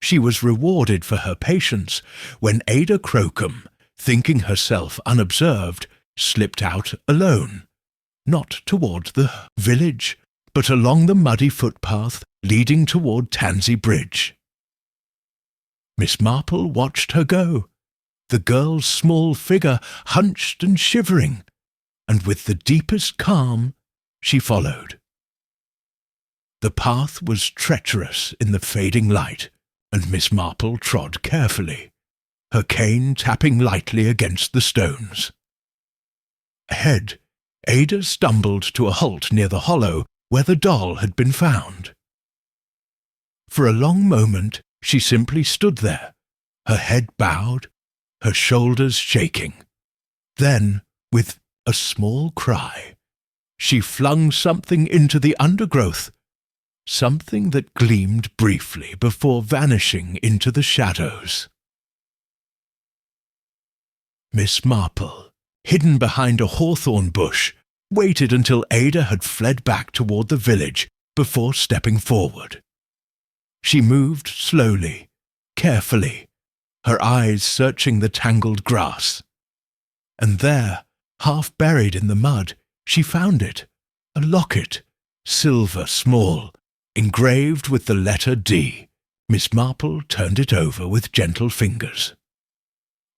She was rewarded for her patience when Ada Crowcombe, thinking herself unobserved, slipped out alone, not toward the village, but along the muddy footpath leading toward Tansey Bridge. Miss Marple watched her go, the girl's small figure hunched and shivering, and with the deepest calm she followed. The path was treacherous in the fading light, and Miss Marple trod carefully, her cane tapping lightly against the stones. Ahead, Ada stumbled to a halt near the hollow where the doll had been found. For a long moment she simply stood there, her head bowed, her shoulders shaking. Then, with a small cry, she flung something into the undergrowth, something that gleamed briefly before vanishing into the shadows. Miss Marple, hidden behind a hawthorn bush, waited until Ada had fled back toward the village before stepping forward. She moved slowly, carefully, her eyes searching the tangled grass. And there, half buried in the mud, she found it, a locket, silver small, engraved with the letter D. Miss Marple turned it over with gentle fingers.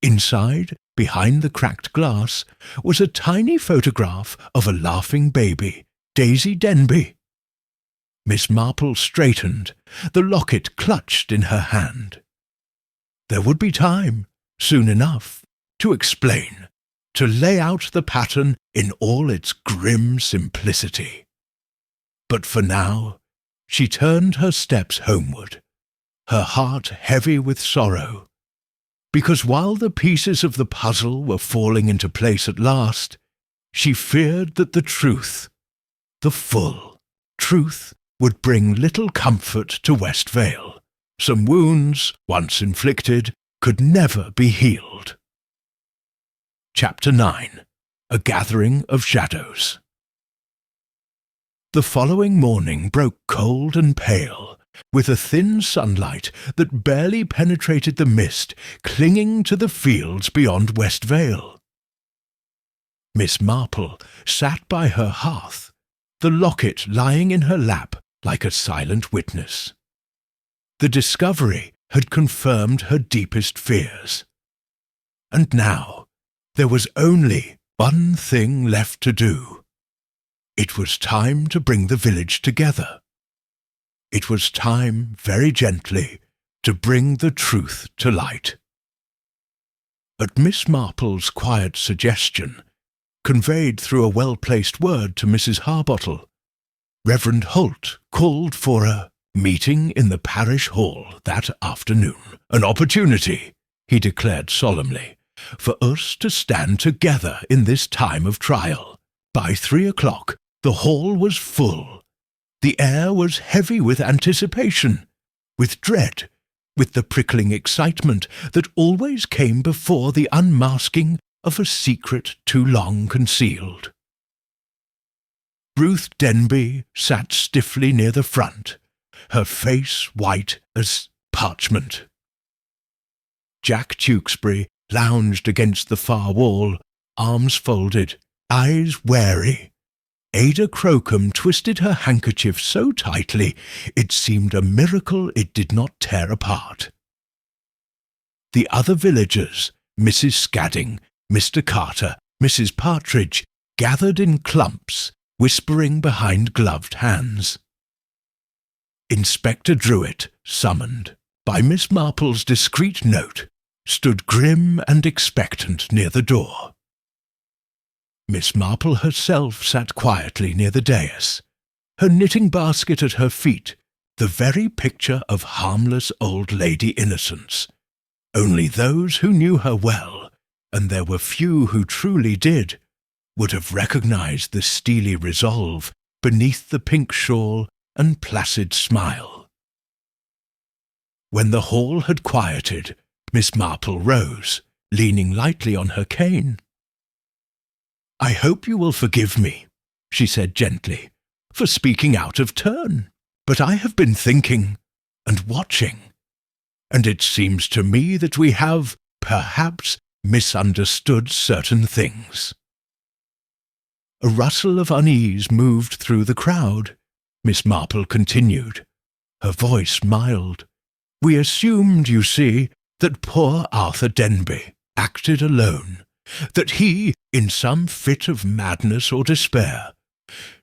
Inside, behind the cracked glass, was a tiny photograph of a laughing baby, Daisy Denby. Miss Marple straightened, the locket clutched in her hand. There would be time, soon enough, to explain, to lay out the pattern in all its grim simplicity. But for now, she turned her steps homeward, her heart heavy with sorrow, because while the pieces of the puzzle were falling into place at last, she feared that the truth, the full truth, would bring little comfort to West Vale. Some wounds, once inflicted, could never be healed. Chapter 9. A Gathering of Shadows. The following morning broke cold and pale, with a thin sunlight that barely penetrated the mist clinging to the fields beyond West Vale. Miss Marple sat by her hearth, the locket lying in her lap like a silent witness. The discovery had confirmed her deepest fears. And now there was only one thing left to do. It was time to bring the village together. It was time, very gently, to bring the truth to light. At Miss Marple's quiet suggestion, conveyed through a well-placed word to Mrs. Harbottle, Reverend Holt called for a meeting in the parish hall that afternoon. An opportunity, he declared solemnly, for us to stand together in this time of trial. By 3 o'clock, the hall was full. The air was heavy with anticipation, with dread, with the prickling excitement that always came before the unmasking of a secret too long concealed. Ruth Denby sat stiffly near the front, her face white as parchment. Jack Tewkesbury lounged against the far wall, arms folded, eyes wary. Ada Crocombe twisted her handkerchief so tightly it seemed a miracle it did not tear apart. The other villagers, Mrs. Scadding, Mr. Carter, Mrs. Partridge, gathered in clumps, whispering behind gloved hands. Inspector Druitt, summoned by Miss Marple's discreet note, stood grim and expectant near the door. Miss Marple herself sat quietly near the dais, her knitting basket at her feet, the very picture of harmless old lady innocence. Only those who knew her well, and there were few who truly did, would have recognized the steely resolve beneath the pink shawl and placid smile. When the hall had quieted, Miss Marple rose, leaning lightly on her cane. "I hope you will forgive me," she said gently, "for speaking out of turn, but I have been thinking and watching, and it seems to me that we have, perhaps, misunderstood certain things." A rustle of unease moved through the crowd. Miss Marple continued, her voice mild. "We assumed, you see, that poor Arthur Denby acted alone, that he, in some fit of madness or despair,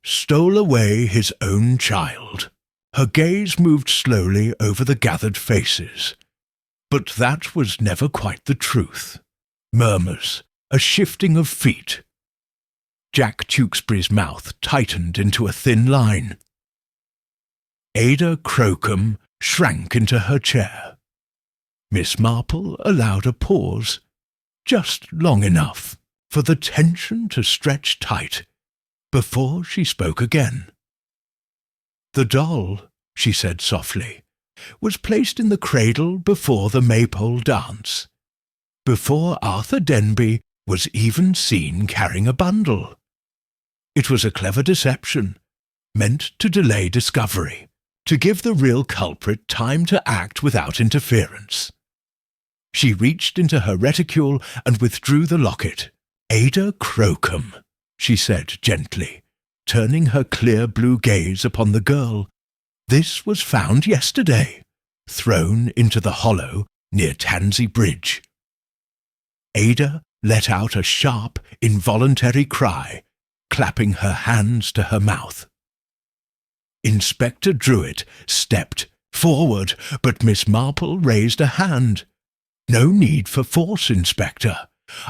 stole away his own child." Her gaze moved slowly over the gathered faces. "But that was never quite the truth." Murmurs, a shifting of feet. Jack Tewkesbury's mouth tightened into a thin line. Ada Crocombe shrank into her chair. Miss Marple allowed a pause, just long enough for the tension to stretch tight, before she spoke again. "The doll," she said softly, "was placed in the cradle before the Maypole dance, before Arthur Denby was even seen carrying a bundle. It was a clever deception, meant to delay discovery, to give the real culprit time to act without interference." She reached into her reticule and withdrew the locket. "Ada Crocombe," she said gently, turning her clear blue gaze upon the girl, "this was found yesterday, thrown into the hollow near Tansey Bridge." Ada let out a sharp, involuntary cry, clapping her hands to her mouth. Inspector Druitt stepped forward, but Miss Marple raised a hand. "No need for force, Inspector.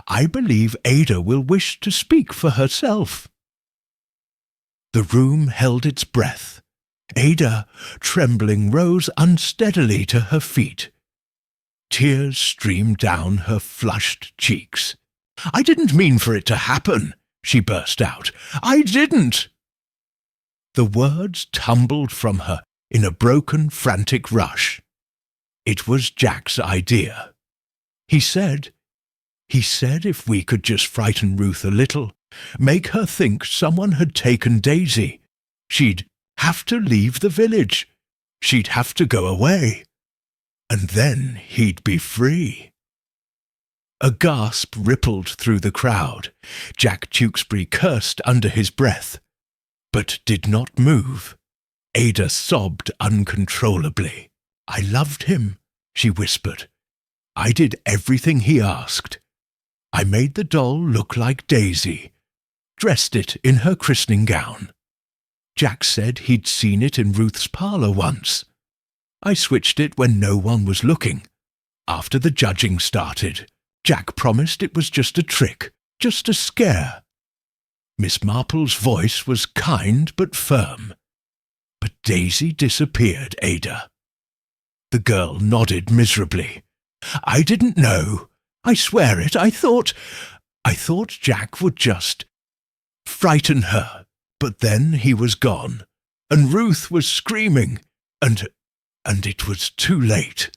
I believe Ada will wish to speak for herself." The room held its breath. Ada, trembling, rose unsteadily to her feet. Tears streamed down her flushed cheeks. "I didn't mean for it to happen," she burst out. "I didn't!" The words tumbled from her in a broken, frantic rush. It was Jack's idea. He said if we could just frighten Ruth a little, make her think someone had taken Daisy, she'd have to leave the village. She'd have to go away. And then he'd be free. A gasp rippled through the crowd. Jack Tewkesbury cursed under his breath, but did not move. Ada sobbed uncontrollably. "I loved him," she whispered. "I did everything he asked. I made the doll look like Daisy, dressed it in her christening gown. Jack said he'd seen it in Ruth's parlour once. I switched it when no one was looking. After the judging started, Jack promised it was just a trick, just a scare." Miss Marple's voice was kind but firm. "But Daisy disappeared, Ada." The girl nodded miserably. "I didn't know. I swear it. I thought Jack would just frighten her, but then he was gone, and Ruth was screaming, and it was too late."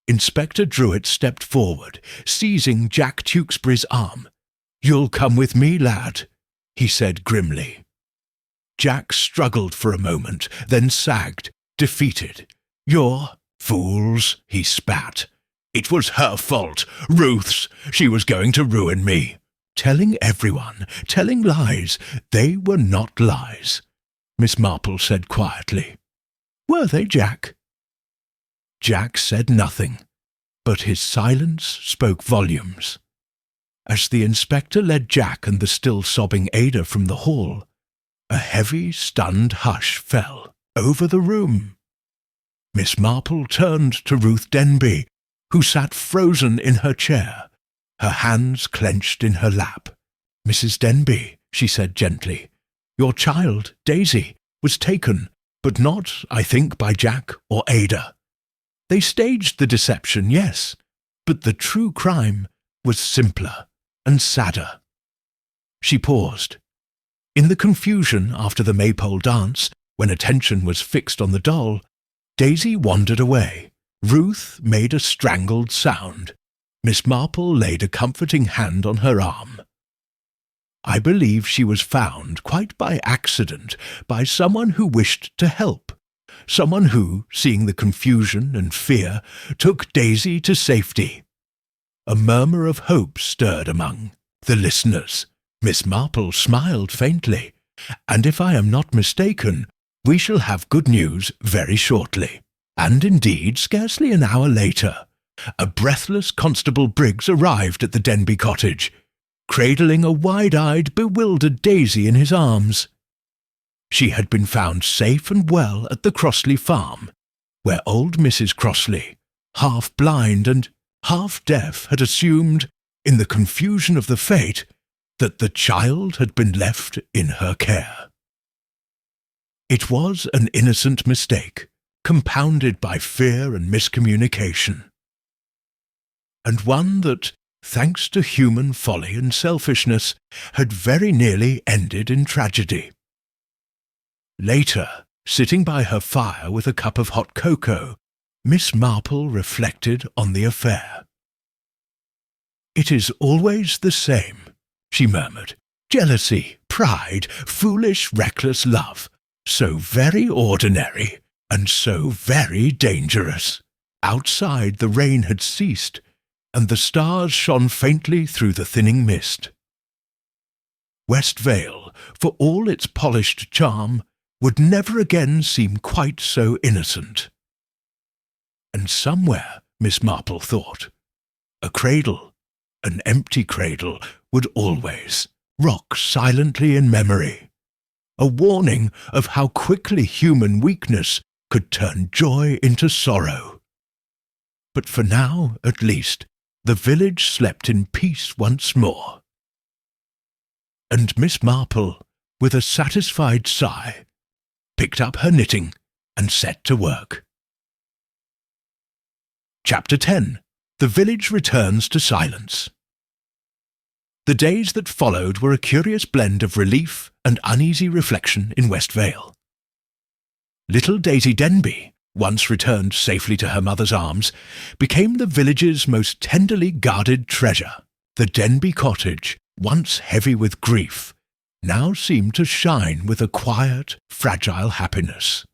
Inspector Druitt stepped forward, seizing Jack Tewkesbury's arm. "You'll come with me, lad," he said grimly. Jack struggled for a moment, then sagged, defeated. "You're fools," he spat. "It was her fault, Ruth's. She was going to ruin me. Telling everyone, telling lies. They were not lies," Miss Marple said quietly. "Were they, Jack?" Jack said nothing, but his silence spoke volumes. As the inspector led Jack and the still sobbing Ada from the hall, a heavy, stunned hush fell over the room. Miss Marple turned to Ruth Denby, who sat frozen in her chair, her hands clenched in her lap. "Mrs. Denby," she said gently, "your child, Daisy, was taken, but not, I think, by Jack or Ada. They staged the deception, yes, but the true crime was simpler and sadder." She paused. In the confusion after the maypole dance, when attention was fixed on the doll, Daisy wandered away. Ruth made a strangled sound. Miss Marple laid a comforting hand on her arm. "I believe she was found, quite by accident, by someone who wished to help. Someone who, seeing the confusion and fear, took Daisy to safety." A murmur of hope stirred among the listeners. Miss Marple smiled faintly. "And if I am not mistaken, we shall have good news very shortly." And indeed, scarcely an hour later, a breathless Constable Briggs arrived at the Denby cottage, cradling a wide-eyed, bewildered Daisy in his arms. She had been found safe and well at the Crossley farm, where old Mrs. Crossley, half-blind and half-deaf, had assumed, in the confusion of the fate, that the child had been left in her care. It was an innocent mistake, compounded by fear and miscommunication, and one that, thanks to human folly and selfishness, had very nearly ended in tragedy. Later, sitting by her fire with a cup of hot cocoa, Miss Marple reflected on the affair. "It is always the same," she murmured. "Jealousy, pride, foolish, reckless love. So very ordinary, and so very dangerous." Outside the rain had ceased, and the stars shone faintly through the thinning mist. West Vale, for all its polished charm, would never again seem quite so innocent. And somewhere, Miss Marple thought, a cradle, an empty cradle, would always rock silently in memory, a warning of how quickly human weakness could turn joy into sorrow. But for now, at least, the village slept in peace once more. And Miss Marple, with a satisfied sigh, picked up her knitting and set to work. Chapter 10. The village returns to silence. The days that followed were a curious blend of relief and uneasy reflection in West Vale. Little Daisy Denby, once returned safely to her mother's arms, became the village's most tenderly guarded treasure. The Denby cottage, once heavy with grief, now seemed to shine with a quiet, fragile happiness.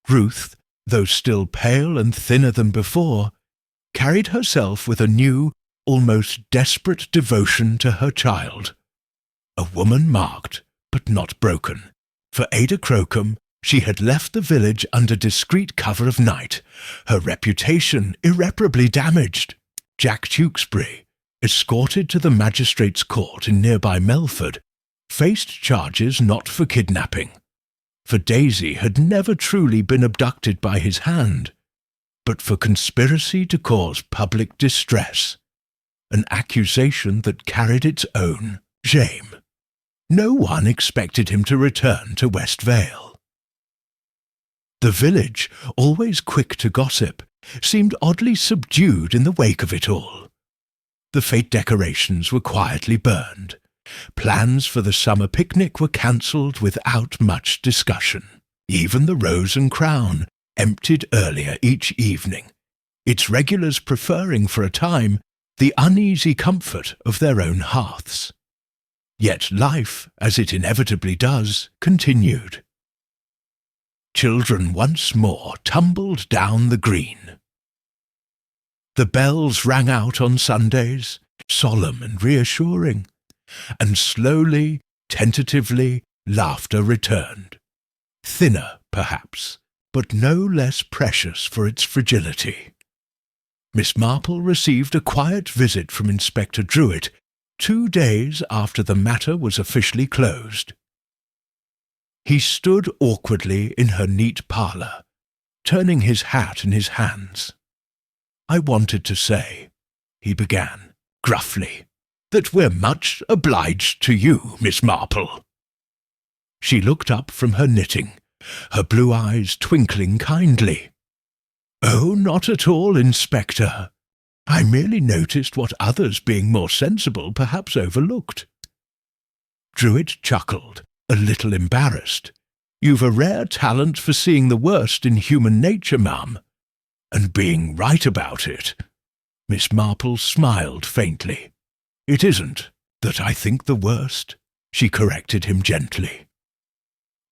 Ruth, though still pale and thinner than before, carried herself with a new, almost desperate devotion to her child. A woman marked, but not broken. For Ada Crocombe, she had left the village under discreet cover of night, her reputation irreparably damaged. Jack Tewkesbury, escorted to the magistrate's court in nearby Melford, faced charges not for kidnapping, for Daisy had never truly been abducted by his hand, but for conspiracy to cause public distress, an accusation that carried its own shame. No one expected him to return to West Vale. The village, always quick to gossip, seemed oddly subdued in the wake of it all. The fete decorations were quietly burned. Plans for the summer picnic were cancelled without much discussion. Even the Rose and Crown emptied earlier each evening, its regulars preferring for a time the uneasy comfort of their own hearths. Yet life, as it inevitably does, continued. Children once more tumbled down the green. The bells rang out on Sundays, solemn and reassuring, and slowly, tentatively, laughter returned. Thinner, perhaps, but no less precious for its fragility. Miss Marple received a quiet visit from Inspector Druitt 2 days after the matter was officially closed. He stood awkwardly in her neat parlour, turning his hat in his hands. "I wanted to say," he began, gruffly, "that we're much obliged to you, Miss Marple." She looked up from her knitting, her blue eyes twinkling kindly. "Oh, not at all, Inspector. I merely noticed what others, being more sensible, perhaps overlooked." Druitt chuckled, a little embarrassed. "You've a rare talent for seeing the worst in human nature, ma'am, and being right about it." Miss Marple smiled faintly. "It isn't that I think the worst," she corrected him gently.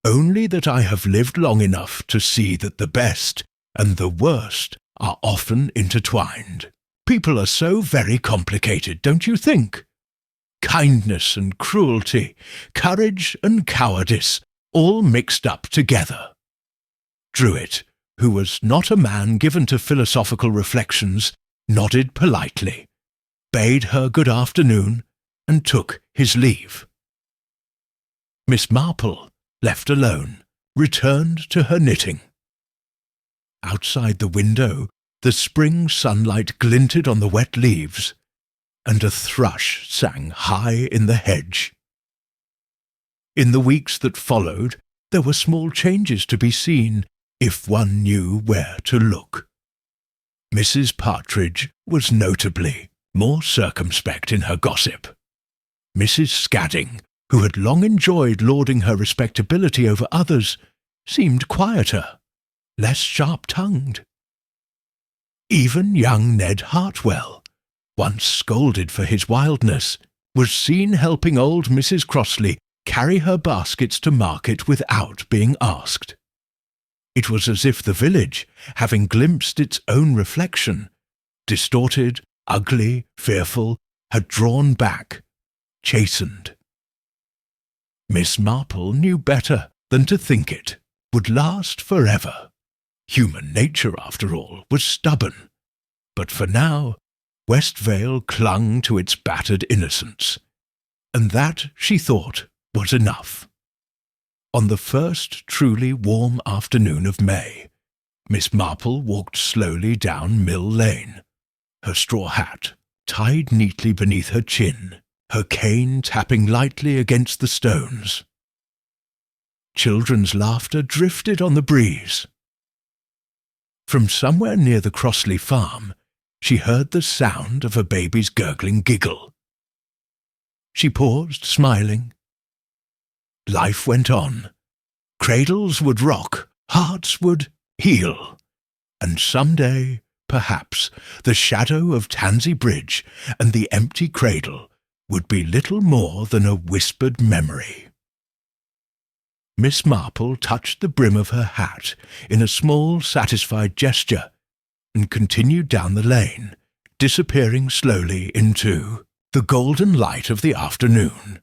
"Only that I have lived long enough to see that the best and the worst are often intertwined. People are so very complicated, don't you think? Kindness and cruelty, courage and cowardice, all mixed up together." Druitt, who was not a man given to philosophical reflections, nodded politely, bade her good afternoon, and took his leave. Miss Marple, left alone, returned to her knitting. Outside the window, the spring sunlight glinted on the wet leaves, and a thrush sang high in the hedge. In the weeks that followed, there were small changes to be seen, if one knew where to look. Mrs. Partridge was notably more circumspect in her gossip. Mrs. Scadding, who had long enjoyed lauding her respectability over others, seemed quieter, less sharp-tongued. Even young Ned Hartwell, once scolded for his wildness, was seen helping old Mrs. Crossley carry her baskets to market without being asked. It was as if the village, having glimpsed its own reflection, distorted, ugly, fearful, had drawn back, chastened. Miss Marple knew better than to think it would last forever. Human nature, after all, was stubborn. But for now, Westvale clung to its battered innocence, and that, she thought, was enough. On the first truly warm afternoon of May, Miss Marple walked slowly down Mill Lane, her straw hat tied neatly beneath her chin, her cane tapping lightly against the stones. Children's laughter drifted on the breeze. From somewhere near the Crossley farm, she heard the sound of a baby's gurgling giggle. She paused, smiling. Life went on. Cradles would rock, hearts would heal, and someday, perhaps, the shadow of Tansey Bridge and the empty cradle would be little more than a whispered memory. Miss Marple touched the brim of her hat in a small, satisfied gesture, and continued down the lane, disappearing slowly into the golden light of the afternoon.